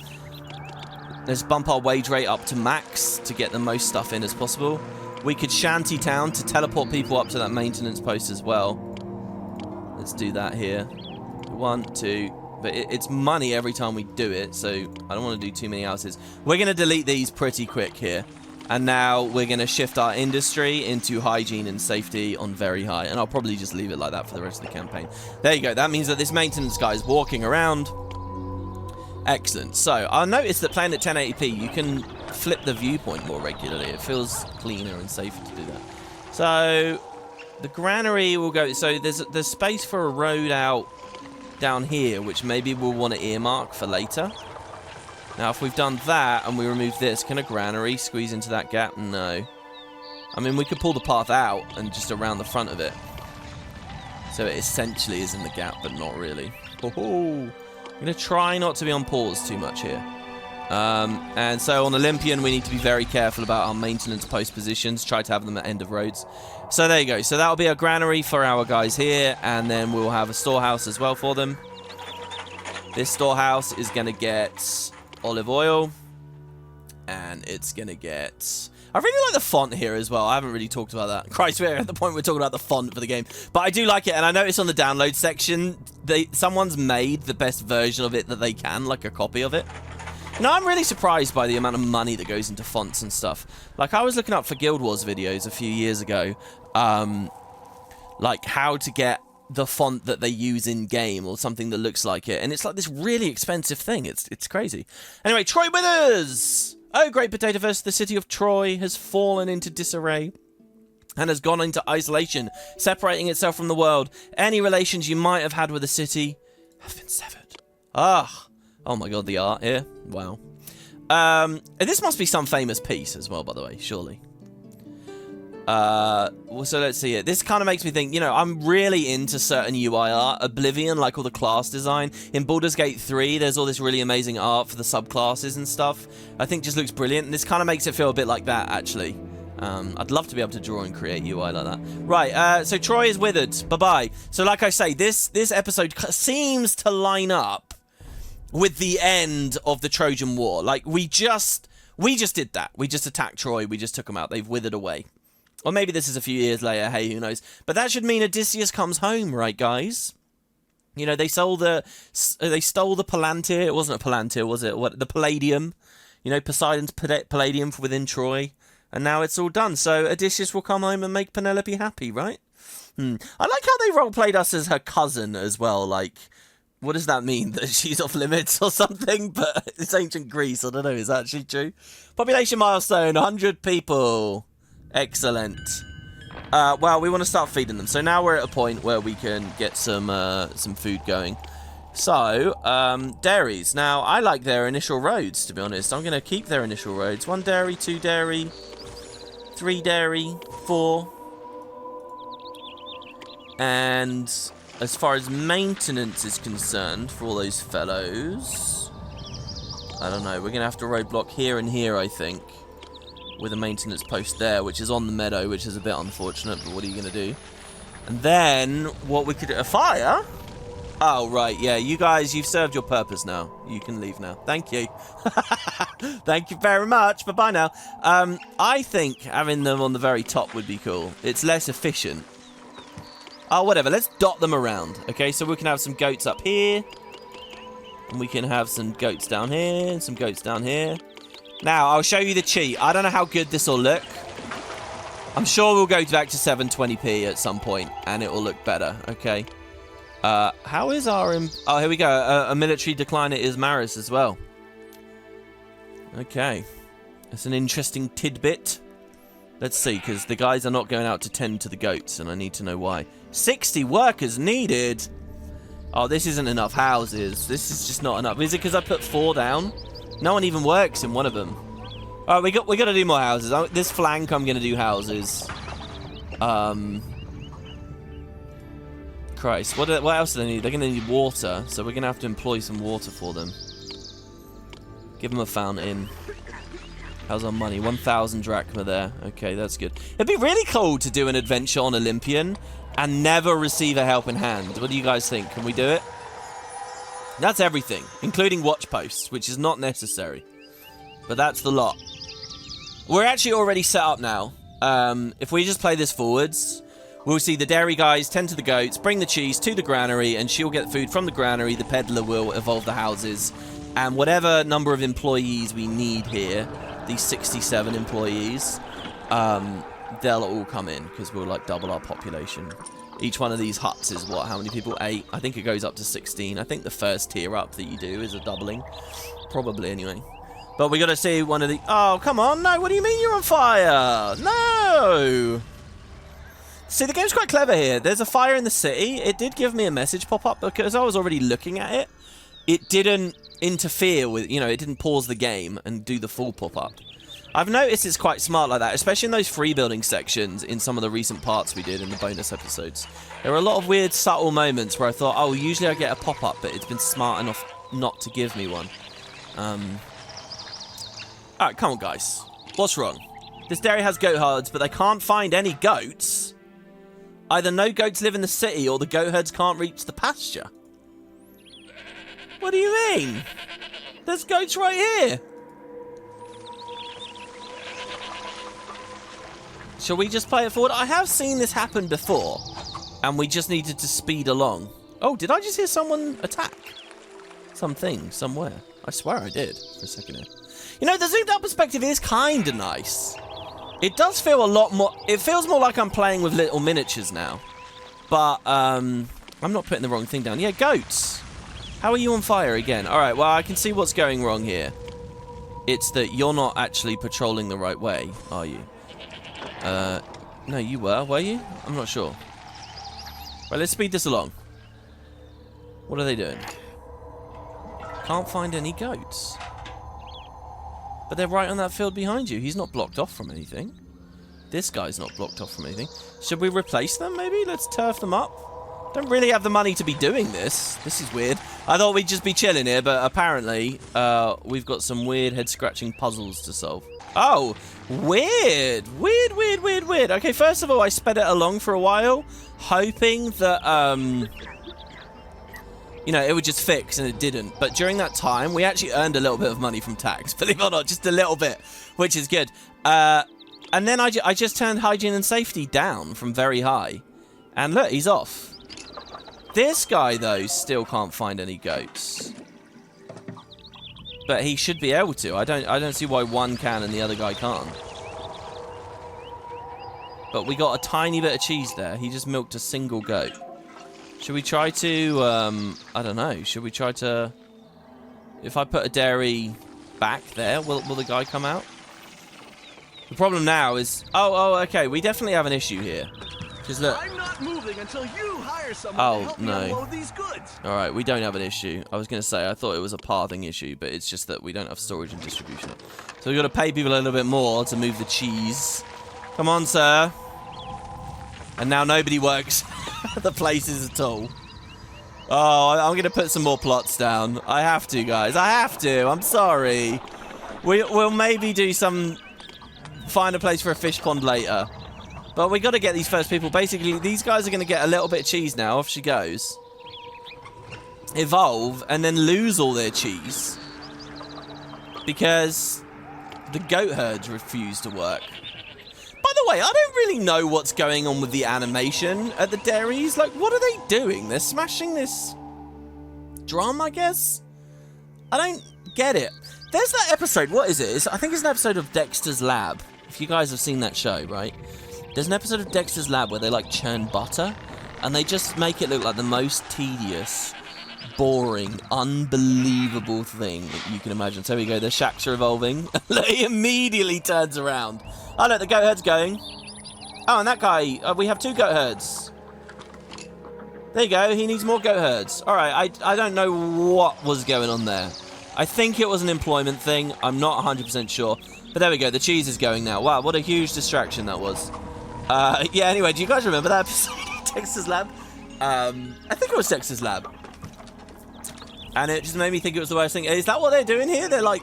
Speaker 1: Let's bump our wage rate up to max to get the most stuff in as possible. We could shanty town to teleport people up to that maintenance post as well. Let's do that here. 1, 2... But it's money every time we do it, so I don't want to do too many houses. We're going to delete these pretty quick here. And now we're going to shift our industry into hygiene and safety on very high. And I'll probably just leave it like that for the rest of the campaign. There you go. That means that this maintenance guy is walking around. Excellent. So I'll notice that playing at 1080p, you can flip the viewpoint more regularly. It feels cleaner and safer to do that. So the granary will go... So there's space for a road out down here, which maybe we'll want to earmark for later. Now, if we've done that and we remove this, can a granary squeeze into that gap? No. I mean, we could pull the path out and just around the front of it. So it essentially is in the gap, but not really. I'm going to try not to be on pause too much here. And so on Olympian, we need to be very careful about our maintenance post positions. Try to have them at end of roads. So there you go. So that'll be a granary for our guys here. And then we'll have a storehouse as well for them. This storehouse is going to get... olive oil, and it's gonna get... I really like the font here as well. I haven't really talked about that. Christ, we're at the point we're talking about the font for the game. But I do like it, and I noticed on the download section, someone's made the best version of it that they can, like a copy of it. Now, I'm really surprised by the amount of money that goes into fonts and stuff. Like, I was looking up for Guild Wars videos a few years ago, like how to get the font that they use in game or something that looks like it, and it's like this really expensive thing. It's crazy. Anyway, Troy Withers! Oh, great Potatoverse, the city of Troy has fallen into disarray and has gone into isolation, separating itself from the world. Any relations you might have had with the city have been severed. Oh my god, the art here. Wow. This must be some famous piece as well, by the way, surely. So let's see it. This kind of makes me think, you know, I'm really into certain UI art. Oblivion, like all the class design. In Baldur's Gate 3, there's all this really amazing art for the subclasses and stuff. I think just looks brilliant. And this kind of makes it feel a bit like that, actually. I'd love to be able to draw and create UI like that. Right, so Troy is withered. Bye-bye. So like I say, this episode seems to line up with the end of the Trojan War. Like, we just did that. We just attacked Troy. We just took them out. They've withered away. Or maybe this is a few years later, hey, who knows. But that should mean Odysseus comes home, right, guys? You know, they stole the Palantir. It wasn't a Palantir, was it? What, the Palladium. You know, Poseidon's Palladium from within Troy. And now it's all done. So Odysseus will come home and make Penelope happy, right? I like how they role-played us as her cousin as well. Like, what does that mean? That she's off limits or something? But it's ancient Greece. I don't know. Is that actually true? Population milestone, 100 people. Excellent. Well, we want to start feeding them. So now we're at a point where we can get some food going. So, dairies. Now, I like their initial roads, to be honest. I'm going to keep their initial roads. 1 dairy, 2 dairy, 3 dairy, 4. And as far as maintenance is concerned for all those fellows, I don't know. We're going to have to roadblock here and here, I think, with a maintenance post there, which is on the meadow, which is a bit unfortunate, but what are you going to do? And then what we could do, a fire? Oh, right, yeah, you guys, you've served your purpose now. You can leave now. Thank you. Thank you very much. Bye-bye now. I think having them on the very top would be cool. It's less efficient. Oh, whatever. Let's dot them around. Okay, so we can have some goats up here. And we can have some goats down here. And some goats down here. Now, I'll show you the cheat. I don't know how good this will look. I'm sure we'll go back to 720p at some point. And it will look better. Okay. How is our... Oh, here we go. A military decliner is Maris as well. Okay. That's an interesting tidbit. Let's see, because the guys are not going out to tend to the goats, and I need to know why. 60 workers needed! Oh, this isn't enough houses. This is just not enough. Is it because I put 4 down? No one even works in one of them. Alright, we got to do more houses. This flank, I'm going to do houses. Christ, what else do they need? They're going to need water, so we're going to have to employ some water for them. Give them a fountain. How's our money? 1,000 drachma there. Okay, that's good. It'd be really cool to do an adventure on Olympian and never receive a helping hand. What do you guys think? Can we do it? That's everything, including watch posts, which is not necessary. But that's the lot. We're actually already set up now. If we just play this forwards, we'll see the dairy guys tend to the goats, bring the cheese to the granary, and she'll get food from the granary. The peddler will evolve the houses. And whatever number of employees we need here, these 67 employees, they'll all come in because we'll like double our population. Each one of these huts is what? How many people? 8. I think it goes up to 16. I think the first tier up that you do is a doubling. Probably anyway. But we got to see one of the... Oh, come on. No, what do you mean you're on fire? No. See, the game's quite clever here. There's a fire in the city. It did give me a message pop up because I was already looking at it. It didn't interfere with, you know, it didn't pause the game and do the full pop-up. I've noticed it's quite smart like that, especially in those free building sections in some of the recent parts we did in the bonus episodes. There were a lot of weird, subtle moments where I thought, oh, usually I get a pop-up, but it's been smart enough not to give me one. Alright, come on, guys. What's wrong? This dairy has goat herds, but they can't find any goats. Either no goats live in the city, or the goat herds can't reach the pasture. What do you mean? There's goats right here. Shall we just play it forward? I have seen this happen before, and we just needed to speed along. Oh, did I just hear someone attack? Something, somewhere. I swear I did for a second here. You know, the zoomed out perspective is kind of nice. It does feel a lot more... It feels more like I'm playing with little miniatures now. But, I'm not putting the wrong thing down. Yeah, goats. How are you on fire again? Alright, well, I can see what's going wrong here. It's that you're not actually patrolling the right way, are you? No, you were you? I'm not sure. Right, let's speed this along. What are they doing? Can't find any goats. But they're right on that field behind you. He's not blocked off from anything. This guy's not blocked off from anything. Should we replace them, maybe? Let's turf them up. Don't really have the money to be doing this. This is weird. I thought we'd just be chilling here, but apparently we've got some weird head-scratching puzzles to solve. Oh, weird. Weird. Okay, first of all, I sped it along for a while, hoping that, you know, it would just fix, and it didn't. But during that time, we actually earned a little bit of money from tax. Believe it or not, just a little bit, which is good. And then I just turned hygiene and safety down from very high. And look, he's off. This guy, though, still can't find any goats. But he should be able to. I don't see why one can and the other guy can't. But we got a tiny bit of cheese there. He just milked a single goat. Should we try to, I don't know. Should we try to... If I put a dairy back there, will the guy come out? The problem now is... Oh, okay. We definitely have an issue here. Because look...
Speaker 3: I'm not moving until you hire someone to help me unload these goods.
Speaker 1: All right, we don't have an issue. I was going to say, I thought it was a pathing issue, but it's just that we don't have storage and distribution. So we've got to pay people a little bit more to move the cheese. Come on, sir. And now nobody works the places at all. Oh, I'm going to put some more plots down. I have to, guys. I have to. I'm sorry. We'll maybe do some... Find a place for a fish pond later. But we got to get these first people. Basically, these guys are going to get a little bit of cheese now. Off she goes. Evolve and then lose all their cheese. Because the goat herds refuse to work. By the way, I don't really know what's going on with the animation at the dairies. Like, what are they doing? They're smashing this drum, I guess? I don't get it. There's that episode. What is it? I think it's an episode of Dexter's Lab. If you guys have seen that show, right? There's an episode of Dexter's Lab where they, like, churn butter. And they just make it look like the most tedious, boring, unbelievable thing that you can imagine. So here we go. The shacks are evolving. He immediately turns around. Oh, look, the goat herd's going. Oh, and that guy, we have 2 goat herds. There you go. He needs more goat herds. All right, I don't know what was going on there. I think it was an employment thing. I'm not 100% sure. But there we go. The cheese is going now. Wow, what a huge distraction that was. Yeah, anyway, do you guys remember that episode of Dexter's Lab? I think it was Dexter's Lab. And it just made me think it was the worst thing. Is that what they're doing here? They're like,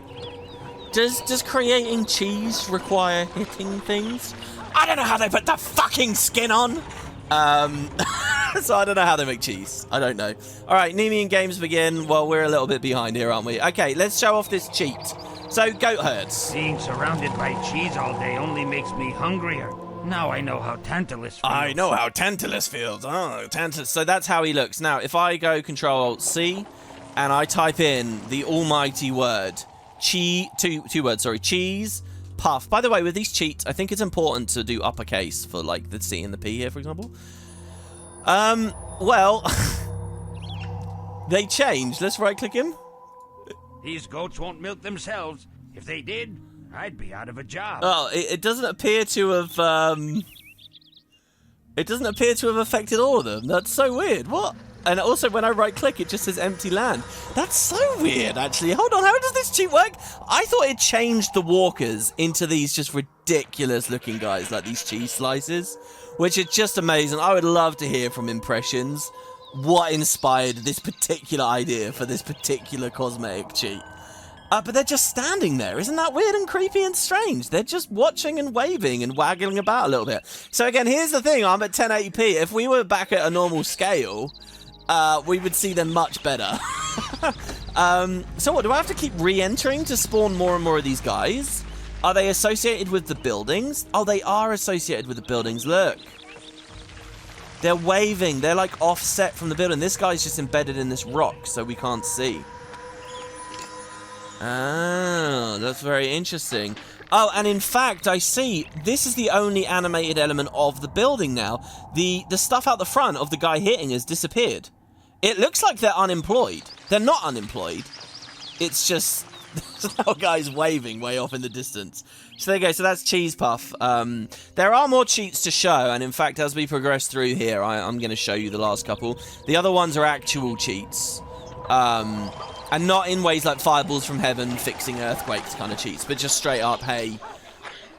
Speaker 1: does creating cheese require hitting things? I don't know how they put the fucking skin on. So I don't know how they make cheese. I don't know. All right, Nemean games begin. Well, we're a little bit behind here, aren't we? Okay, let's show off this cheat. So, goat herds.
Speaker 4: Being surrounded by cheese all day only makes me hungrier. Now I know how Tantalus feels.
Speaker 1: I know how Tantalus feels. Oh, Tantalus. So that's how he looks. Now, if I go Control-Alt-C and I type in the almighty word, two words, sorry, cheese, puff. By the way, with these cheats, I think it's important to do uppercase for, like, the C and the P here, for example. Well, they changed. Let's right-click him.
Speaker 4: These goats won't milk themselves. If they did, I'd be out of a job.
Speaker 1: Oh, it doesn't appear to have, it doesn't appear to have affected all of them. That's so weird. What? And also, when I right-click, it just says empty land. That's so weird, actually. Hold on, how does this cheat work? I thought it changed the walkers into these just ridiculous-looking guys, like these cheese slices, which is just amazing. I would love to hear from Impressions what inspired this particular idea for this particular cosmetic cheat. But they're just standing there. Isn't that weird and creepy and strange? They're just watching and waving and waggling about a little bit. So again, here's the thing. I'm at 1080p. If we were back at a normal scale, we would see them much better. So what, do I have to keep re-entering to spawn more and more of these guys? Are they associated with the buildings? Oh, they are associated with the buildings. Look. They're waving. They're like offset from the building. This guy's just embedded in this rock, so we can't see. Oh, that's very interesting. Oh, and in fact, I see. This is the only animated element of the building now. The stuff out the front of the guy hitting has disappeared. It looks like they're unemployed. They're not unemployed. It's just a guy's waving way off in the distance. So there you go. So that's Cheese Puff. There are more cheats to show, and in fact, as we progress through here, I'm going to show you the last couple. The other ones are actual cheats. And not in ways like fireballs from heaven, fixing earthquakes kind of cheats, but just straight up, hey.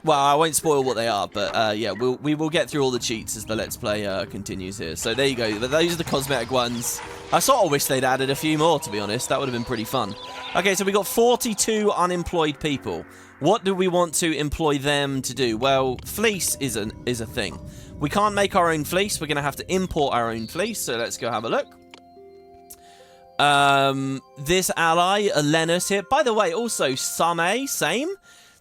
Speaker 1: Well, I won't spoil what they are, but yeah, we will get through all the cheats as the Let's Play continues here. So there you go. Those are the cosmetic ones. I sort of wish they'd added a few more, to be honest. That would have been pretty fun. Okay, so we got 42 unemployed people. What do we want to employ them to do? Well, fleece is a thing. We can't make our own fleece. We're going to have to import our own fleece. So let's go have a look. This ally, Arenanet here. By the way, also Same.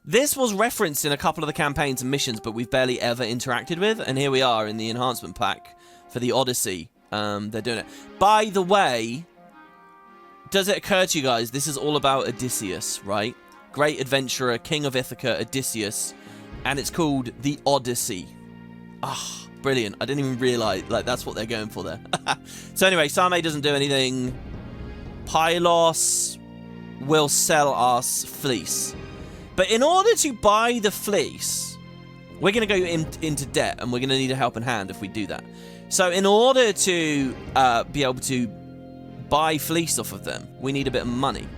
Speaker 1: This was referenced in a couple of the campaigns and missions, but we've barely ever interacted with. And here we are in the enhancement pack for the Odyssey. They're doing it. By the way, does it occur to you guys, this is all about Odysseus, right? Great adventurer, king of Ithaca, Odysseus. And it's called the Odyssey. Ah, brilliant. I didn't even realize, like, that's what they're going for there. So anyway, Same doesn't do anything. Pylos will sell us fleece. But in order to buy the fleece, we're going to go into debt, and we're going to need a helping hand if we do that. So in order to be able to buy fleece off of them, we need a bit of money.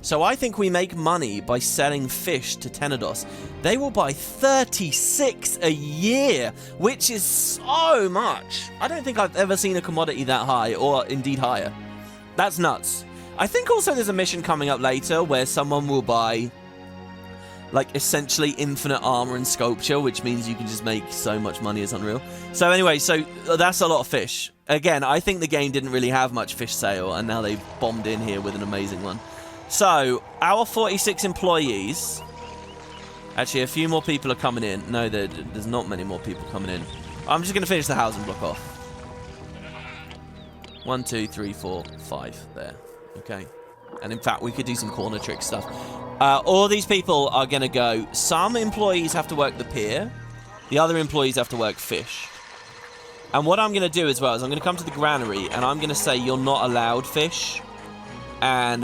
Speaker 1: So I think we make money by selling fish to Tenedos. They will buy 36 a year, which is so much. I don't think I've ever seen a commodity that high, or indeed higher. That's nuts. I think also there's a mission coming up later where someone will buy, like, essentially infinite armor and sculpture, which means you can just make so much money, it's unreal. So anyway, so that's a lot of fish. Again, I think the game didn't really have much fish sale, and now they've bombed in here with an amazing one. So, our 46 employees... Actually, a few more people are coming in. No, there's not many more people coming in. I'm just going to finish the housing block off. 1, 2, 3, 4, 5. There. Okay. And in fact, we could do some corner trick stuff. All these people are going to go... Some employees have to work the pier. The other employees have to work fish. And what I'm going to do as well is I'm going to come to the granary, and I'm going to say you're not allowed fish. And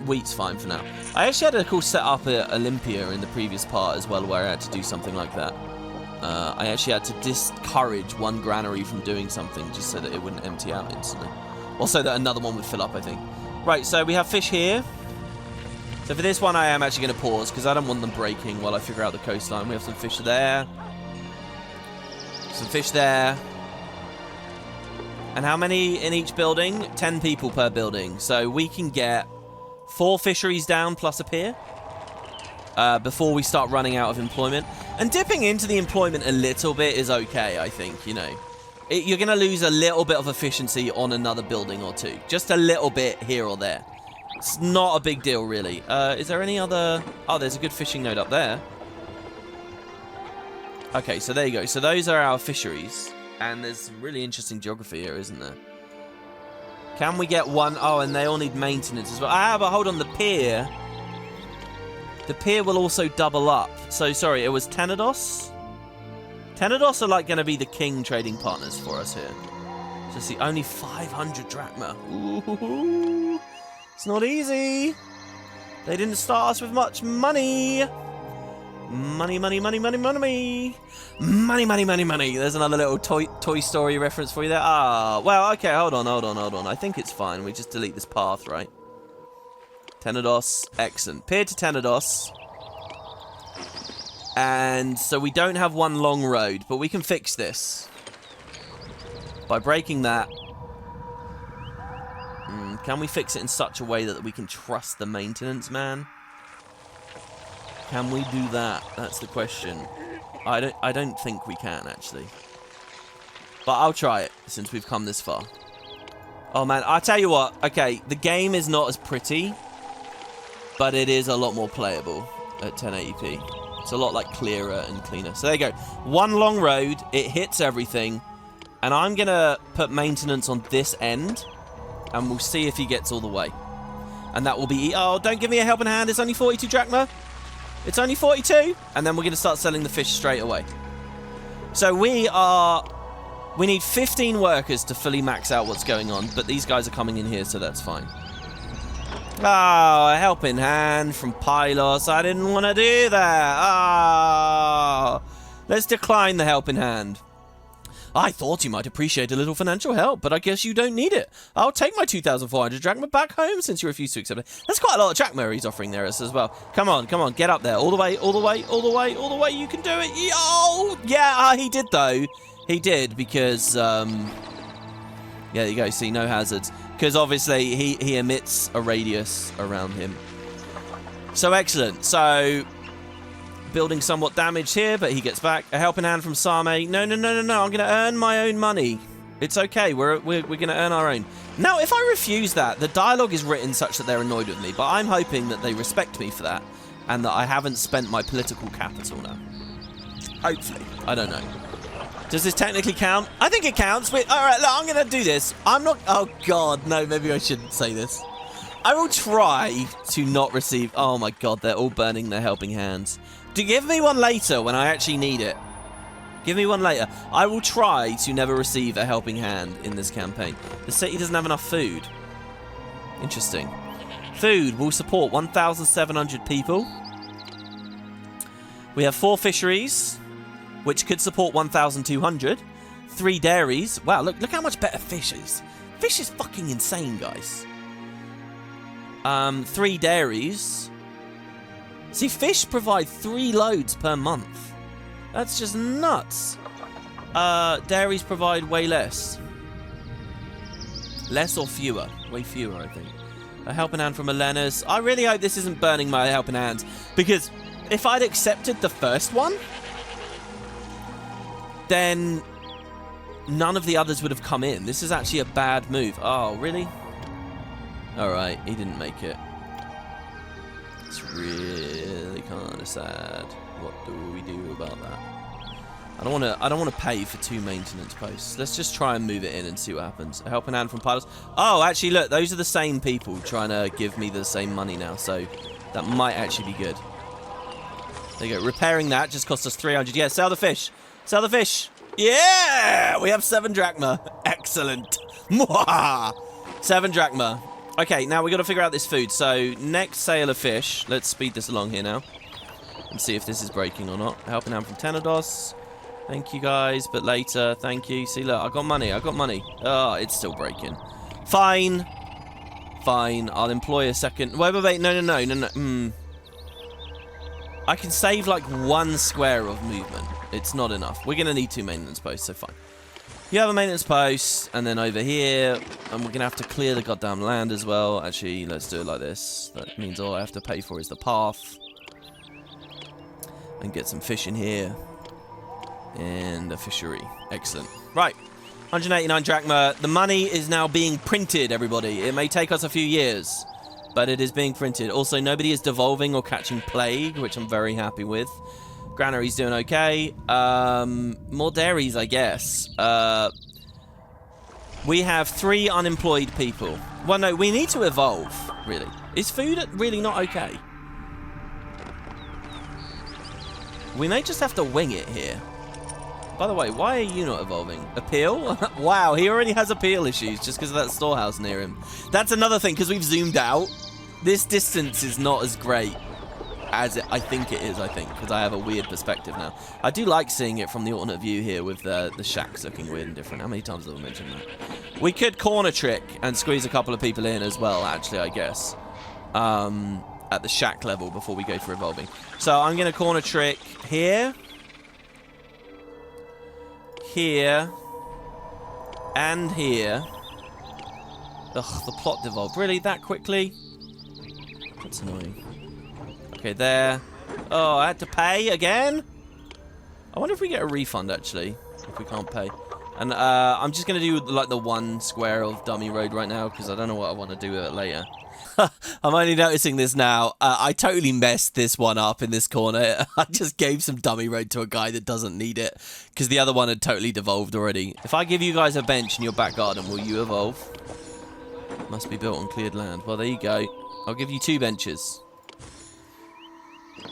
Speaker 1: wheat's fine for now. I actually had a cool setup at Olympia in the previous part as well, where I had to do something like that. I actually had to discourage one granary from doing something just so that it wouldn't empty out instantly. Also that another one would fill up, I think. Right, so we have fish here. So for this one I am actually going to pause because I don't want them breaking while I figure out the coastline. We have some fish there. Some fish there. And how many in each building? 10 people per building. So we can get 4 fisheries down plus a pier before we start running out of employment. And dipping into the employment a little bit is okay, I think, you know. You're going to lose a little bit of efficiency on another building or two. Just a little bit here or there. It's not a big deal, really. Is there any other... Oh, there's a good fishing node up there. Okay, so there you go. So those are our fisheries. And there's some really interesting geography here, isn't there? Can we get one? Oh, and they all need maintenance as well. Ah, but hold on, the pier. The pier will also double up. So, sorry, it was Tenedos? Tenedos are, like, going to be the king trading partners for us here. So, see, only 500 drachma. Ooh, it's not easy. They didn't start us with much money. Money, money, money, money, money. Money, money, money, money. There's another little Toy Story reference for you there. Ah, well, okay, hold on. I think it's fine. We just delete this path, right? Tenedos, excellent. Pier to Tenedos. And so we don't have one long road, but we can fix this. By breaking that. Can we fix it in such a way that we can trust the maintenance man? Can we do that? That's the question. I don't think we can, actually. But I'll try it, since we've come this far. Oh, man, I'll tell you what. Okay, the game is not as pretty, but it is a lot more playable at 1080p. It's a lot, like, clearer and cleaner. So there you go. One long road. It hits everything. And I'm going to put maintenance on this end, and we'll see if he gets all the way. And that will be... Oh, don't give me a helping hand. It's only 42 drachma. It's only 42, and then we're going to start selling the fish straight away. So we need 15 workers to fully max out what's going on, but these guys are coming in here, so that's fine. Oh, a helping hand from Pylos. I didn't want to do that. Oh, let's decline the helping hand. I thought you might appreciate a little financial help, but I guess you don't need it. I'll take my 2,400 drachma back home since you refuse to accept it. That's quite a lot of drachma he's offering there as well. Come on, get up there. All the way. You can do it. Oh, yeah, he did, though. He did, because, yeah, there you go. See, no hazards. Because, obviously, he emits a radius around him. So, excellent. So... building somewhat damaged here, but he gets back. A helping hand from Same. No. I'm going to earn my own money. It's okay. We're going to earn our own. Now, if I refuse that, the dialogue is written such that they're annoyed with me, but I'm hoping that they respect me for that. and that I haven't spent my political capital now. Hopefully. I don't know. Does this technically count? I think it counts. Wait, all right, look, I'm going to do this. I'm not... Oh, God. No, maybe I shouldn't say this. I will try to not receive... Oh, my God. They're all burning their helping hands. Give me one later when I actually need it. Give me one later. I will try to never receive a helping hand in this campaign. The city doesn't have enough food. Interesting. Food will support 1,700 people. We have 4 fisheries, which could support 1,200. 3 dairies. Wow, look how much better fish is. Fish is fucking insane, guys. 3 dairies. See, fish provide 3 loads per month. That's just nuts. Dairies provide way less. Less or fewer? Way fewer, I think. A helping hand from Arenanet. I really hope this isn't burning my helping hands, because if I'd accepted the first one, then none of the others would have come in. This is actually a bad move. Oh, really? Alright, he didn't make it. It's really kind of sad. What do we do about that? I don't want to pay for 2 maintenance posts. Let's just try and move it in and see what happens. A helping hand from pilots. Oh, actually, look, those are the same people trying to give me the same money now, so that might actually be good. There you go. Repairing that just cost us 300. Yeah, sell the fish. Sell the fish. Yeah! We have 7 drachma. Excellent. 7 drachma. Okay, now we got to figure out this food. So, next sale of fish. Let's speed this along here now and see if this is breaking or not. Helping hand from Tenedos. Thank you, guys, but later. Thank you. See, look, I got money. I got money. Oh, it's still breaking. Fine. Fine. I'll employ a second. Wait. No. I can save like 1 square of movement. It's not enough. We're going to need 2 maintenance posts, so fine. You have a maintenance post, and then over here, and we're going to have to clear the goddamn land as well. Actually, let's do it like this. That means all I have to pay for is the path. And get some fish in here. And a fishery. Excellent. Right. 189 drachma. The money is now being printed, everybody. It may take us a few years, but it is being printed. Also, nobody is devolving or catching plague, which I'm very happy with. Granary's doing okay. More dairies, I guess. We have 3 unemployed people. Well, no, we need to evolve, really. Is food really not okay? We may just have to wing it here. By the way, why are you not evolving? Appeal? Wow, he already has appeal issues just because of that storehouse near him. That's another thing, because we've zoomed out. This distance is not as great as I think it is, because I have a weird perspective now. I do like seeing it from the alternate view here with the shacks looking weird and different. How many times have I mentioned that? We could corner trick and squeeze a couple of people in as well, actually, I guess. At the shack level before we go for evolving. So I'm going to corner trick here. Here. And here. Ugh, the plot devolved. Really? That quickly? That's annoying. Okay, there. Oh, I had to pay again? I wonder if we get a refund, actually, if we can't pay. And I'm just going to do, like, the 1 square of dummy road right now, because I don't know what I want to do with it later. I'm only noticing this now. I totally messed this one up in this corner. I just gave some dummy road to a guy that doesn't need it, because the other one had totally devolved already. If I give you guys a bench in your back garden, will you evolve? Must be built on cleared land. Well, there you go. I'll give you 2 benches.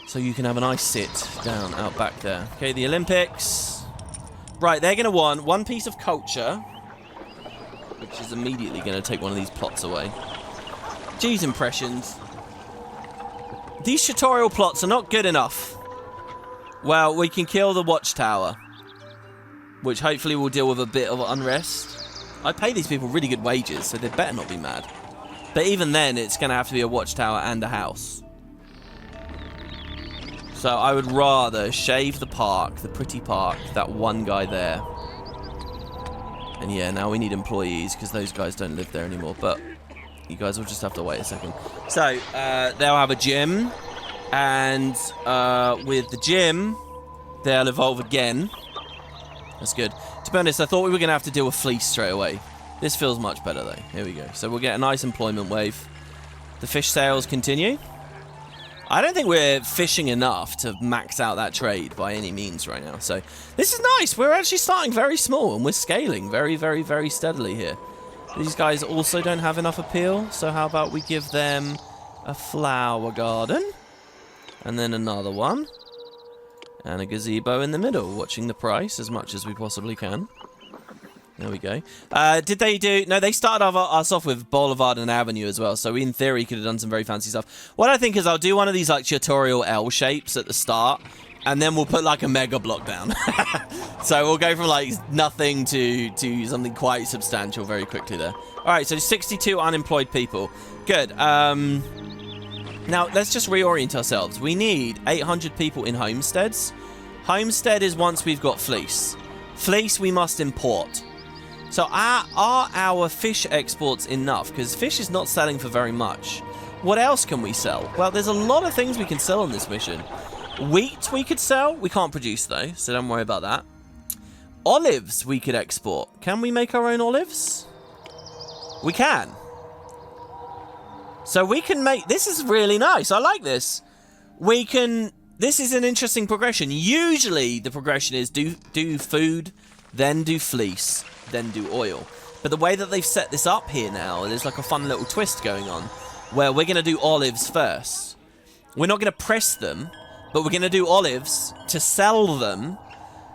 Speaker 1: So you can have a nice sit down out back there. Okay, the Olympics. Right, they're going to want 1 piece of culture, which is immediately going to take one of these plots away. Geez, impressions. These tutorial plots are not good enough. Well, we can kill the watchtower, which hopefully will deal with a bit of unrest. I pay these people really good wages, so they better not be mad. But even then, it's going to have to be a watchtower and a house. So I would rather shave the park, the pretty park, that one guy there. And yeah, now we need employees, because those guys don't live there anymore. But you guys will just have to wait a second. So, they'll have a gym. And with the gym, they'll evolve again. That's good. To be honest, I thought we were going to have to deal with fleece straight away. This feels much better, though. Here we go. So we'll get a nice employment wave. The fish sales continue. I don't think we're fishing enough to max out that trade by any means right now. So this is nice. We're actually starting very small and we're scaling very, very, very steadily here. These guys also don't have enough appeal. So how about we give them a flower garden and then another one and a gazebo in the middle, watching the price as much as we possibly can. There we go. Did they do... No, they started us off with Boulevard and Avenue as well, so we, in theory, could have done some very fancy stuff. What I think is I'll do one of these, like, tutorial L shapes at the start, and then we'll put, like, a mega block down. So we'll go from, like, nothing to something quite substantial very quickly there. All right, so 62 unemployed people. Good. Now, let's just reorient ourselves. We need 800 people in homesteads. Homestead is once we've got fleece. Fleece we must import. So are our fish exports enough? Because fish is not selling for very much. What else can we sell? Well, there's a lot of things we can sell on this mission. Wheat we could sell. We can't produce, though, so don't worry about that. Olives we could export. Can we make our own olives? We can. So we can make... This is really nice. I like this. We can... This is an interesting progression. Usually, the progression is do food, then do fleece, then do oil. But the way that they've set this up here now, there's like a fun little twist going on, where we're going to do olives first. We're not going to press them, but we're going to do olives to sell them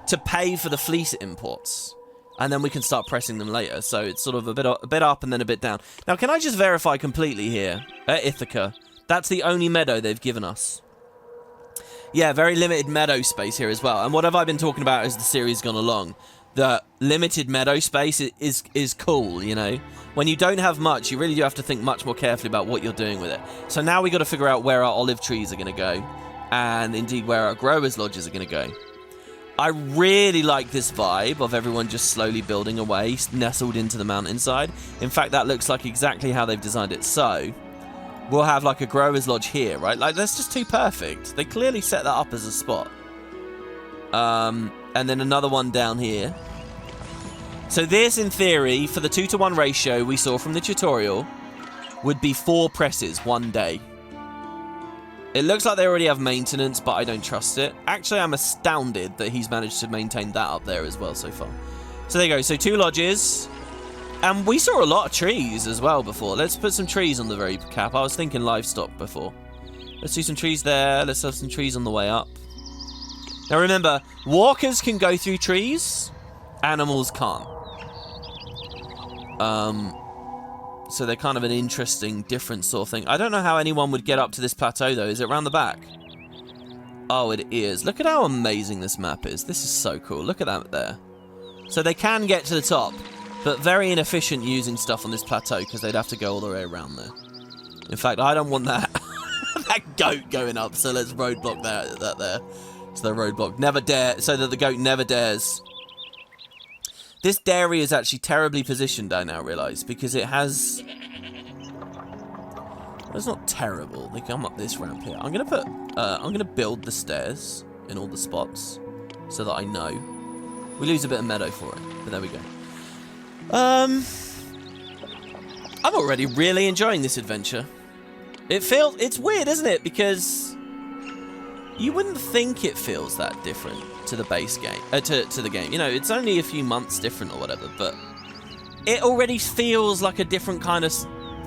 Speaker 1: to pay for the fleece imports. And then we can start pressing them later. So it's sort of a bit up and then a bit down. Now, can I just verify completely here? At Ithaca, that's the only meadow they've given us. Yeah, very limited meadow space here as well. And what have I been talking about as the series gone along? The limited meadow space is cool, you know? When you don't have much, you really do have to think much more carefully about what you're doing with it. So now we've got to figure out where our olive trees are going to go. And indeed where our growers' lodges are going to go. I really like this vibe of everyone just slowly building away, nestled into the mountainside. In fact, that looks like exactly how they've designed it. So... we'll have like a grower's lodge here, right? Like, that's just too perfect. They clearly set that up as a spot. And then another one down here. So this, in theory, for the 2-to-1 ratio we saw from the tutorial, would be 4 presses one day. It looks like they already have maintenance, but I don't trust it. Actually, I'm astounded that he's managed to maintain that up there as well so far. So there you go. So 2 lodges. And we saw a lot of trees as well before. Let's put some trees on the very cap. I was thinking livestock before. Let's do some trees there. Let's have some trees on the way up. Now remember, walkers can go through trees. Animals can't. So they're kind of an interesting, different sort of thing. I don't know how anyone would get up to this plateau, though. Is it around the back? Oh, it is. Look at how amazing this map is. This is so cool. Look at that there. So they can get to the top. But very inefficient using stuff on this plateau because they'd have to go all the way around there. In fact, I don't want that that goat going up, so let's roadblock that there. So the roadblock never dare, so that the goat never dares. This dairy is actually terribly positioned, I now realise, because it has... Well, it's not terrible. They come up this ramp here. I'm gonna build the stairs in all the spots so that I know. We lose a bit of meadow for it, but there we go. I'm already really enjoying this adventure. It's weird, isn't it? Because you wouldn't think it feels that different to the base game, to the game. You know, it's only a few months different or whatever, but it already feels like a different kind of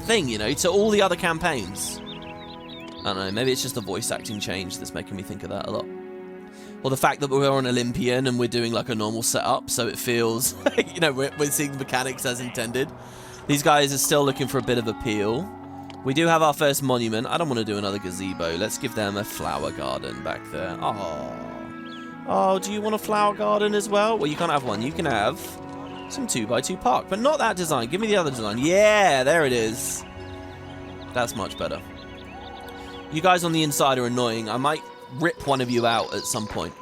Speaker 1: thing, you know, to all the other campaigns. I don't know, maybe it's just the voice acting change that's making me think of that a lot. Or the fact that we're on Olympian and we're doing like a normal setup, so it feels, you know, we're seeing the mechanics as intended. These guys are still looking for a bit of appeal. We do have our first monument. I don't want to do another gazebo. Let's give them a flower garden back there. Oh, do you want a flower garden as well? Well, you can't have one. You can have some 2x2 park, but not that design. Give me the other design. Yeah, there it is. That's much better. You guys on the inside are annoying. I might rip one of you out at some point.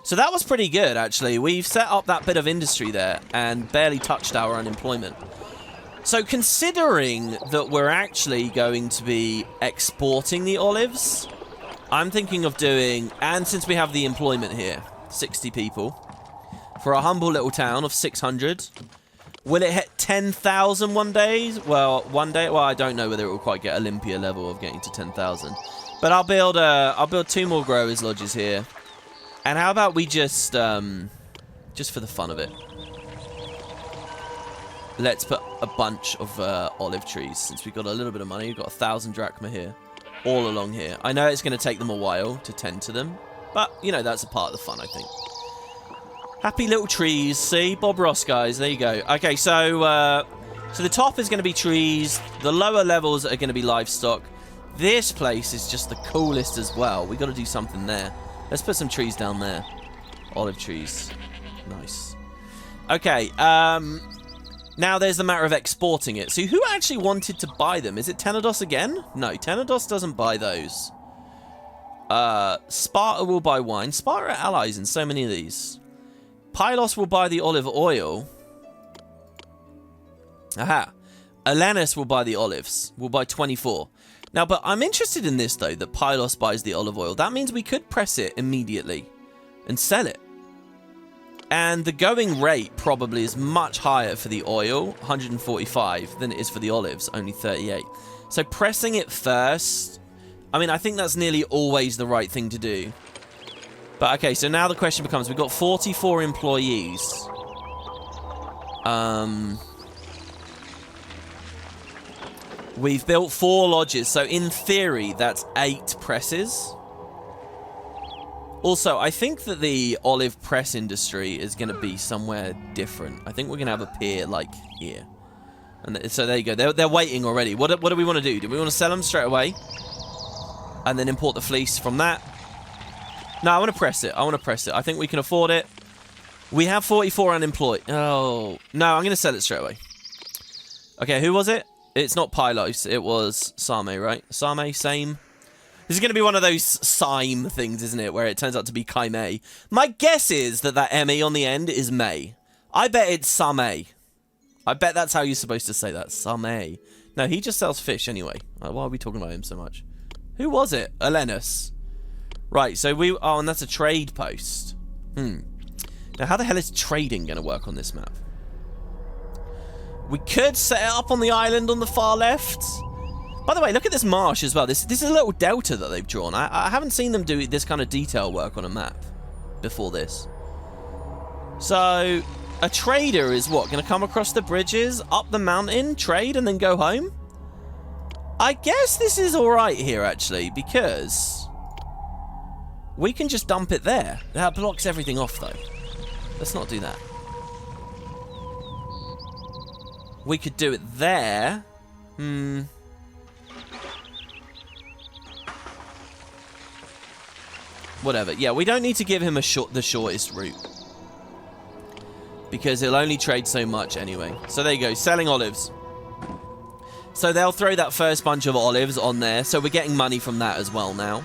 Speaker 1: So that was pretty good, actually. We've set up that bit of industry there and barely touched our unemployment. So considering that we're actually going to be exporting the olives, I'm thinking of doing, and since we have the employment here, 60 people, for a humble little town of 600, will it hit 10,000 one day? Well, I don't know whether it will quite get Olympia level of getting to 10,000. But I'll build 2 more growers lodges here. And how about we just for the fun of it, let's put a bunch of olive trees, since we've got a little bit of money. We've got 1,000 drachma here, all along here. I know it's going to take them a while to tend to them, but, you know, that's a part of the fun, I think. Happy little trees. See? Bob Ross, guys. There you go. Okay, so the top is going to be trees. The lower levels are going to be livestock. This place is just the coolest as well. We've got to do something there. Let's put some trees down there. Olive trees. Nice. Okay, now there's the matter of exporting it. So who actually wanted to buy them? Is it Tenedos again? No, Tenedos doesn't buy those. Sparta will buy wine. Sparta are allies in so many of these. Pylos will buy the olive oil. Aha. Arenanet will buy the olives. We'll buy 24. Now, but I'm interested in this, though, that Pylos buys the olive oil. That means we could press it immediately and sell it. And the going rate probably is much higher for the oil, 145, than it is for the olives, only 38. So pressing it first, I mean, I think that's nearly always the right thing to do. But, okay, so now the question becomes, we've got 44 employees. We've built 4 lodges, so in theory, that's 8 presses. Also, I think that the olive press industry is going to be somewhere different. I think we're going to have a pier, like, here. And so there you go. They're waiting already. What do we want to do? Do we want to sell them straight away? And then import the fleece from that? No, I want to press it. I want to press it. I think we can afford it. We have 44 unemployed. Oh, no, I'm going to sell it straight away. Okay, who was it? It's not Pylos. It was Same, right? Same. This is going to be one of those Sime things, isn't it? Where it turns out to be Kaime. My guess is that M-E on the end is May. I bet it's Same. I bet that's how you're supposed to say that. Same. No, he just sells fish anyway. Why are we talking about him so much? Who was it? Arenanet. Right, so we... Oh, and that's a trade post. Now, how the hell is trading going to work on this map? We could set it up on the island on the far left. By the way, look at this marsh as well. This is a little delta that they've drawn. I haven't seen them do this kind of detail work on a map before this. So, a trader is what? Going to come across the bridges, up the mountain, trade, and then go home? I guess this is alright here, actually, because we can just dump it there. That blocks everything off, though. Let's not do that. We could do it there. Whatever. Yeah, we don't need to give him the shortest route, because he'll only trade so much anyway. So there you go, selling olives. So they'll throw that first bunch of olives on there. So we're getting money from that as well now.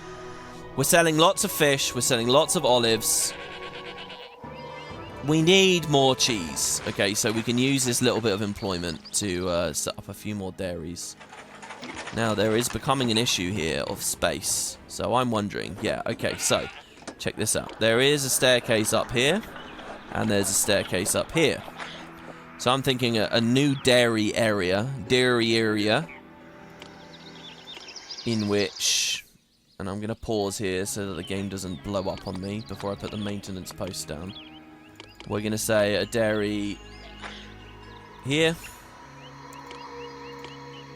Speaker 1: We're selling lots of fish. We're selling lots of olives. We need more cheese. Okay, so we can use this little bit of employment to set up a few more dairies. Now, there is becoming an issue here of space. So I'm wondering, yeah, okay, so check this out. There is a staircase up here, and there's a staircase up here. So I'm thinking a new dairy area, in which, and I'm going to pause here so that the game doesn't blow up on me before I put the maintenance post down. We're going to say a dairy here.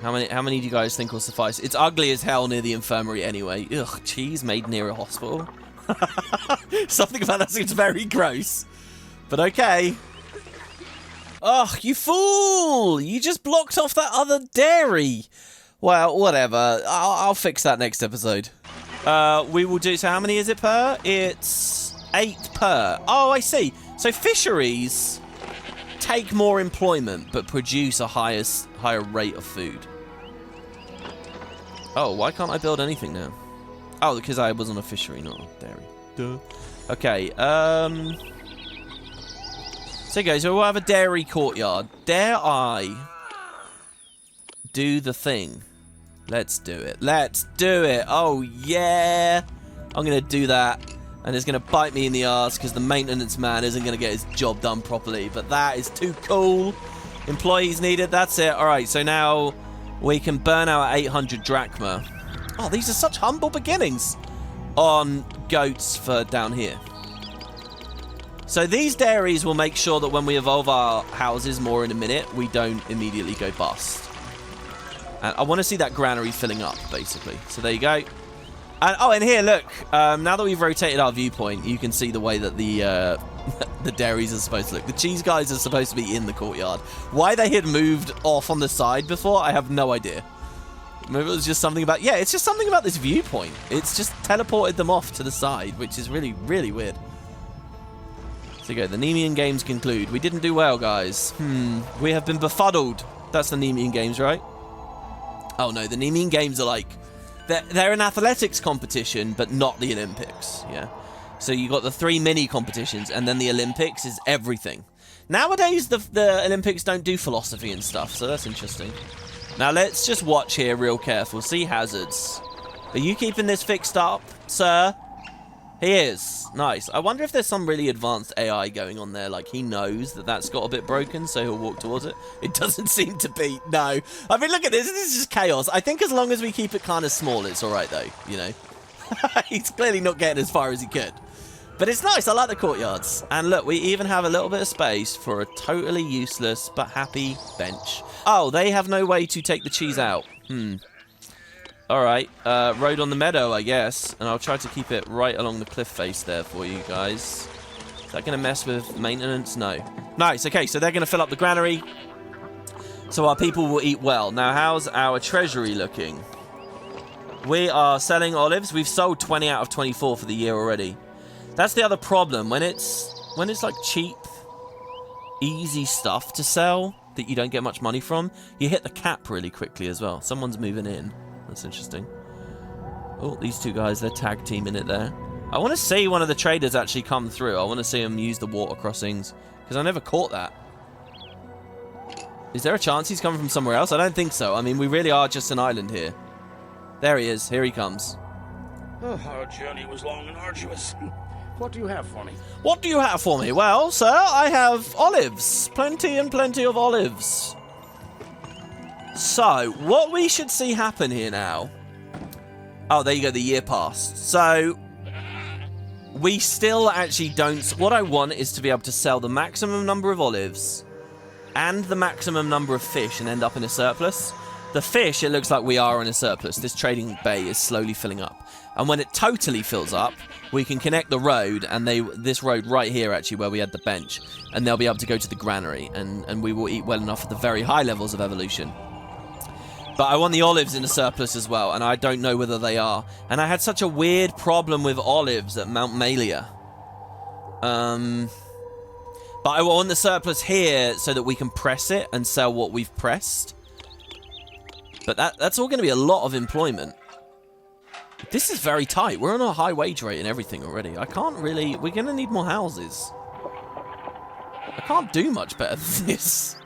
Speaker 1: How many do you guys think will suffice? It's ugly as hell near the infirmary anyway. Ugh, cheese made near a hospital. Something about that seems very gross. But okay. Ugh, you fool! You just blocked off that other dairy. Well, whatever. I'll fix that next episode. We will do... So how many is it per? It's 8 per. Oh, I see. So fisheries take more employment, but produce a higher rate of food. Oh, why can't I build anything now? Oh, because I was on a fishery, not a dairy. Duh. Okay, so guys, we'll have a dairy courtyard. Dare I do the thing? Let's do it. Let's do it. Oh, yeah. I'm going to do that. And it's going to bite me in the ass because the maintenance man isn't going to get his job done properly. But that is too cool. Employees needed. That's it. All right, so now we can burn out 800 drachma. Oh, these are such humble beginnings on goats for down here. So these dairies will make sure that when we evolve our houses more in a minute, we don't immediately go bust. And I want to see that granary filling up, basically. So there you go. And, oh, and here, look. Now that we've rotated our viewpoint, you can see the way that the the dairies are supposed to look. The cheese guys are supposed to be in the courtyard. Why they had moved off on the side before, I have no idea. Maybe it was just something about... Yeah, it's just something about this viewpoint. It's just teleported them off to the side, which is really, really weird. So you go, the Nemean games conclude. We didn't do well, guys. We have been befuddled. That's the Nemean games, right? Oh, no, the Nemean games are like... They're an athletics competition, but not the Olympics, yeah? So you got the 3 mini competitions, and then the Olympics is everything. Nowadays, the Olympics don't do philosophy and stuff, so that's interesting. Now, let's just watch here real careful. See hazards. Are you keeping this fixed up, sir? He is. Nice. I wonder if there's some really advanced AI going on there. Like, he knows that that's got a bit broken, so he'll walk towards it. It doesn't seem to be. No. I mean, look at this. This is just chaos. I think as long as we keep it kind of small, it's all right, though, you know. He's clearly not getting as far as he could. But it's nice. I like the courtyards. And look, we even have a little bit of space for a totally useless but happy bench. Oh, they have no way to take the cheese out. Alright, road on the meadow, I guess. And I'll try to keep it right along the cliff face there for you guys. Is that going to mess with maintenance? No. Nice, okay, so they're going to fill up the granary. So our people will eat well. Now, how's our treasury looking? We are selling olives. We've sold 20 out of 24 for the year already. That's the other problem. When it's like cheap, easy stuff to sell that you don't get much money from, you hit the cap really quickly as well. Someone's moving in. That's interesting. Oh, these two guys, they're tag teaming it there. I want to see one of the traders actually come through. I want to see them use the water crossings, because I never caught that. Is there a chance he's coming from somewhere else? I don't think so. I mean, we really are just an island here. There he is. Here he comes.
Speaker 5: Oh, our journey was long and arduous. What do you have for me?
Speaker 1: What do you have for me? Well, sir, I have olives. Plenty and plenty of olives. So, what we should see happen here now... Oh, there you go, the year passed. So, we still actually don't... What I want is to be able to sell the maximum number of olives and the maximum number of fish and end up in a surplus. The fish, it looks like we are in a surplus. This trading bay is slowly filling up. And when it totally fills up, we can connect the road, and this road right here, actually, where we had the bench, and they'll be able to go to the granary, and we will eat well enough at the very high levels of evolution. But I want the olives in a surplus as well, and I don't know whether they are. And I had such a weird problem with olives at Mount Malia. But I want the surplus here so that we can press it and sell what we've pressed. But that's all going to be a lot of employment. This is very tight. We're on a high wage rate and everything already. I can't really... We're going to need more houses. I can't do much better than this.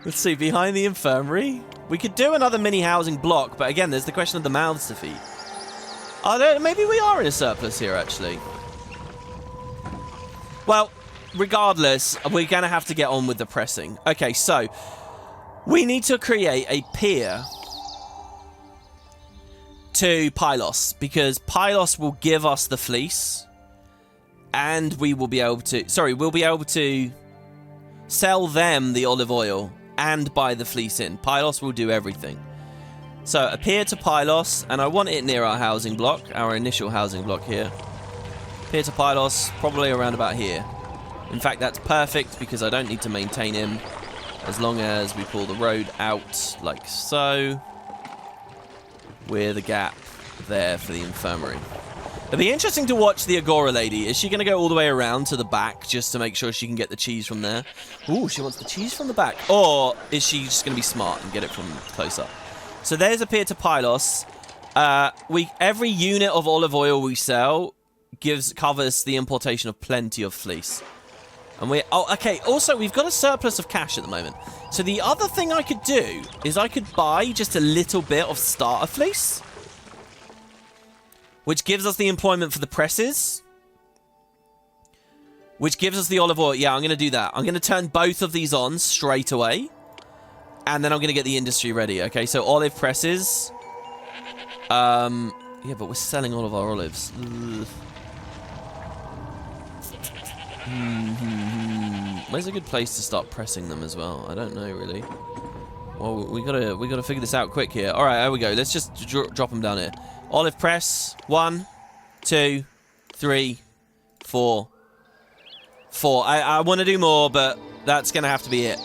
Speaker 1: Let's see, behind the infirmary. We could do another mini housing block, but again, there's the question of the mouths to feed. Maybe we are in a surplus here, actually. Well, regardless, we're going to have to get on with the pressing. Okay, so we need to create a pier to Pylos, because Pylos will give us the fleece, and we will be able to... Sorry, we'll be able to sell them the olive oil and buy the fleece in. Pylos will do everything. So, a pier to Pylos, and I want it near our housing block, our initial housing block here. Pier to Pylos, probably around about here. In fact, that's perfect, because I don't need to maintain him, as long as we pull the road out, like so, with a gap there for the infirmary. It'll be interesting to watch the Agora lady. Is she going to go all the way around to the back just to make sure she can get the cheese from there? Ooh, she wants the cheese from the back. Or is she just going to be smart and get it from close up? So there's a pier to Pylos. Every unit of olive oil we sell covers the importation of plenty of fleece. And okay. Also, we've got a surplus of cash at the moment. So the other thing I could do is I could buy just a little bit of starter fleece, which gives us the employment for the presses, which gives us the olive oil. Yeah, I'm going to do that. I'm going to turn both of these on straight away, and then I'm going to get the industry ready. Okay, so olive presses. Yeah, but we're selling all of our olives. Where's a good place to start pressing them as well? I don't know really. Well, we gotta figure this out quick here. All right, here we go. Let's just drop them down here. Olive press. 1, 2, 3, 4. 4. I want to do more, but that's gonna have to be it.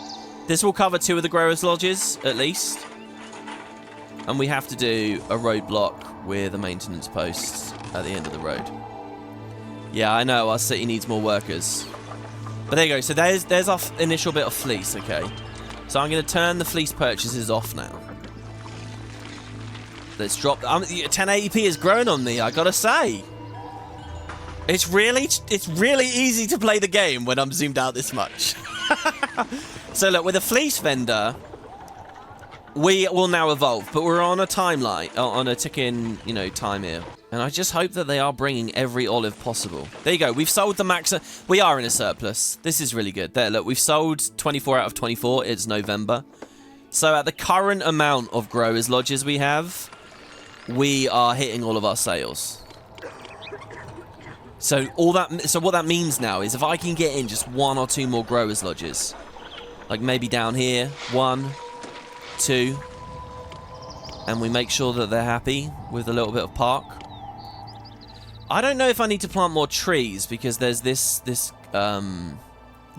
Speaker 1: This will cover 2 of the growers' lodges at least, and we have to do a roadblock with a maintenance post at the end of the road. Yeah, I know our city needs more workers, but there you go. So there's our initial bit of fleece. Okay. So I'm going to turn the fleece purchases off now. Let's drop... 1080p is growing on me, I gotta say. It's really easy to play the game when I'm zoomed out this much. So look, with a fleece vendor, we will now evolve, but we're on a timeline, on a ticking, time here. And I just hope that they are bringing every olive possible. There you go. We've sold the max. We are in a surplus. This is really good. There, look, we've sold 24 out of 24. It's November. So at the current amount of growers' lodges we have, we are hitting all of our sales. So what that means now is if I can get in just 1 or 2 more growers' lodges, like maybe down here, 1, 2, and we make sure that they're happy with a little bit of park. I don't know if I need to plant more trees because there's this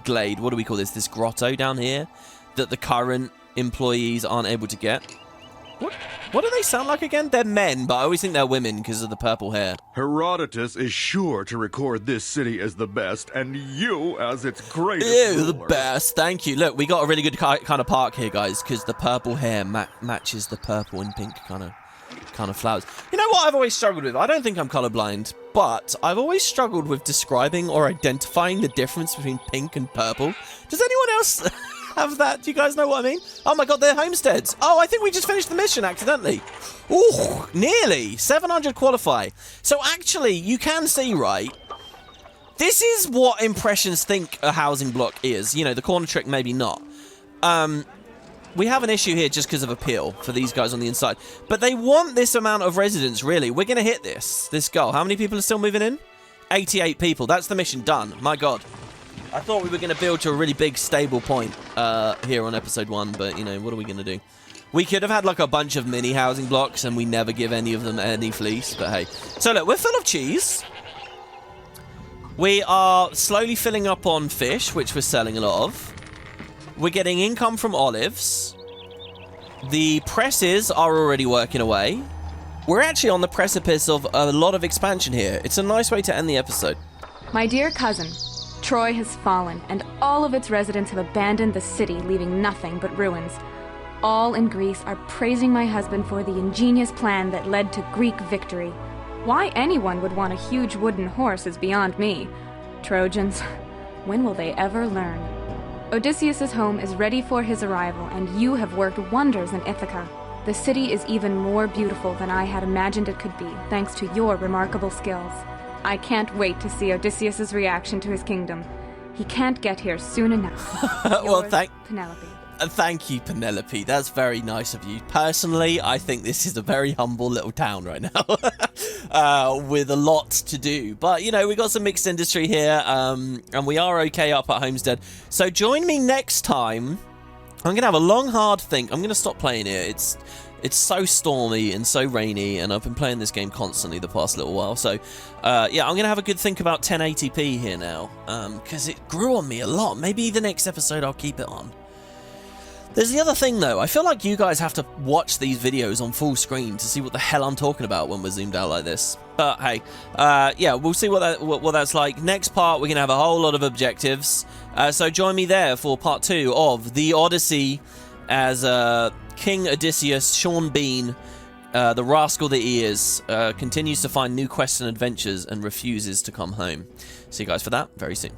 Speaker 1: glade, what do we call this? This grotto down here that the current employees aren't able to get. What do they sound like again? They're men, but I always think they're women because of the purple hair.
Speaker 3: Herodotus is sure to record this city as the best, and you as its greatest
Speaker 1: Ew, the
Speaker 3: ruler.
Speaker 1: best. Thank you. Look, we got a really good kind of park here, guys, because the purple hair matches the purple and pink kind of flowers. You know what I've always struggled with? I don't think I'm colorblind, but I've always struggled with describing or identifying the difference between pink and purple. Does anyone else have that? Do you guys know what I mean? Oh my god, they're homesteads. Oh, I think we just finished the mission accidentally. Ooh, nearly. 700 qualify. So actually, you can see, right? This is what impressions think a housing block is. The corner trick, maybe not. We have an issue here just because of appeal for these guys on the inside. But they want this amount of residents, really. We're going to hit this goal. How many people are still moving in? 88 people. That's the mission done. My god. I thought we were going to build to a really big, stable point here on episode 1. But, what are we going to do? We could have had, like, a bunch of mini housing blocks and we never give any of them any fleece. But, hey. So, look, we're full of cheese. We are slowly filling up on fish, which we're selling a lot of. We're getting income from olives. The presses are already working away. We're actually on the precipice of a lot of expansion here. It's a nice way to end the episode.
Speaker 2: My dear cousin, Troy has fallen, and all of its residents have abandoned the city, leaving nothing but ruins. All in Greece are praising my husband for the ingenious plan that led to Greek victory. Why anyone would want a huge wooden horse is beyond me. Trojans, when will they ever learn? Odysseus's home is ready for his arrival, and you have worked wonders in Ithaca. The city is even more beautiful than I had imagined it could be, thanks to your remarkable skills. I can't wait to see Odysseus's reaction to his kingdom. He can't get here soon enough.
Speaker 1: Well,
Speaker 2: Penelope.
Speaker 1: Thank you, Penelope. That's very nice of you. Personally, I think this is a very humble little town right now with a lot to do. But, we got some mixed industry here, and we are okay up at Homestead. So join me next time. I'm going to have a long, hard think. I'm going to stop playing it. It's so stormy and so rainy, and I've been playing this game constantly the past little while. So, yeah, I'm going to have a good think about 1080p here now, because it grew on me a lot. Maybe the next episode I'll keep it on. There's the other thing, though. I feel like you guys have to watch these videos on full screen to see what the hell I'm talking about when we're zoomed out like this. But, hey, yeah, we'll see what that's like. Next part, we're going to have a whole lot of objectives. So join me there for part 2 of the Odyssey as King Odysseus, Sean Bean, the rascal that he is, continues to find new quests and adventures and refuses to come home. See you guys for that very soon.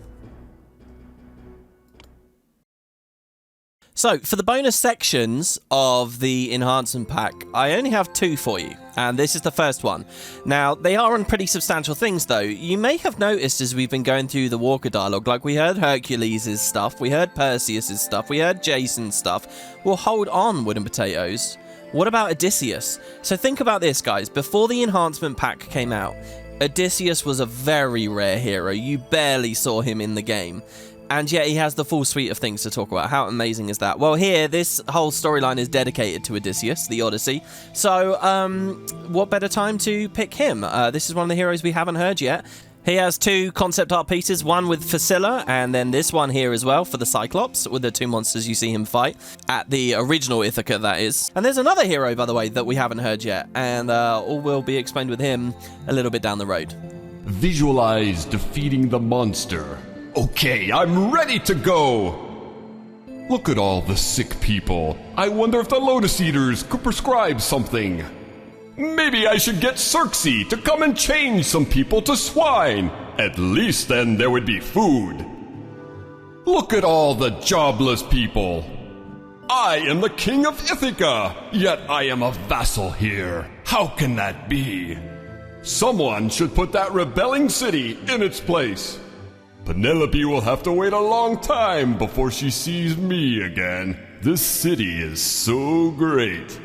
Speaker 1: So, for the bonus sections of the enhancement pack, I only have 2 for you, and this is the first one. Now, they are on pretty substantial things, though. You may have noticed as we've been going through the Walker dialogue, like we heard Hercules' stuff, we heard Perseus' stuff, we heard Jason's stuff. Well, hold on, WoodenPotatoes. What about Odysseus? So think about this, guys. Before the enhancement pack came out, Odysseus was a very rare hero. You barely saw him in the game. And yet he has the full suite of things to talk about. How amazing is that? Well, here, this whole storyline is dedicated to Odysseus, the Odyssey. So, what better time to pick him? This is one of the heroes we haven't heard yet. He has 2 concept art pieces, one with Facilla, and then this one here as well for the Cyclops, with the 2 monsters you see him fight, at the original Ithaca, that is. And there's another hero, by the way, that we haven't heard yet, and all will be explained with him a little bit down the road.
Speaker 6: Visualize defeating the monster. Okay, I'm ready to go! Look at all the sick people. I wonder if the Lotus Eaters could prescribe something. Maybe I should get Circe to come and change some people to swine. At least then there would be food. Look at all the jobless people. I am the king of Ithaca, yet I am a vassal here. How can that be? Someone should put that rebelling city in its place. Penelope will have to wait a long time before she sees me again. This city is so great.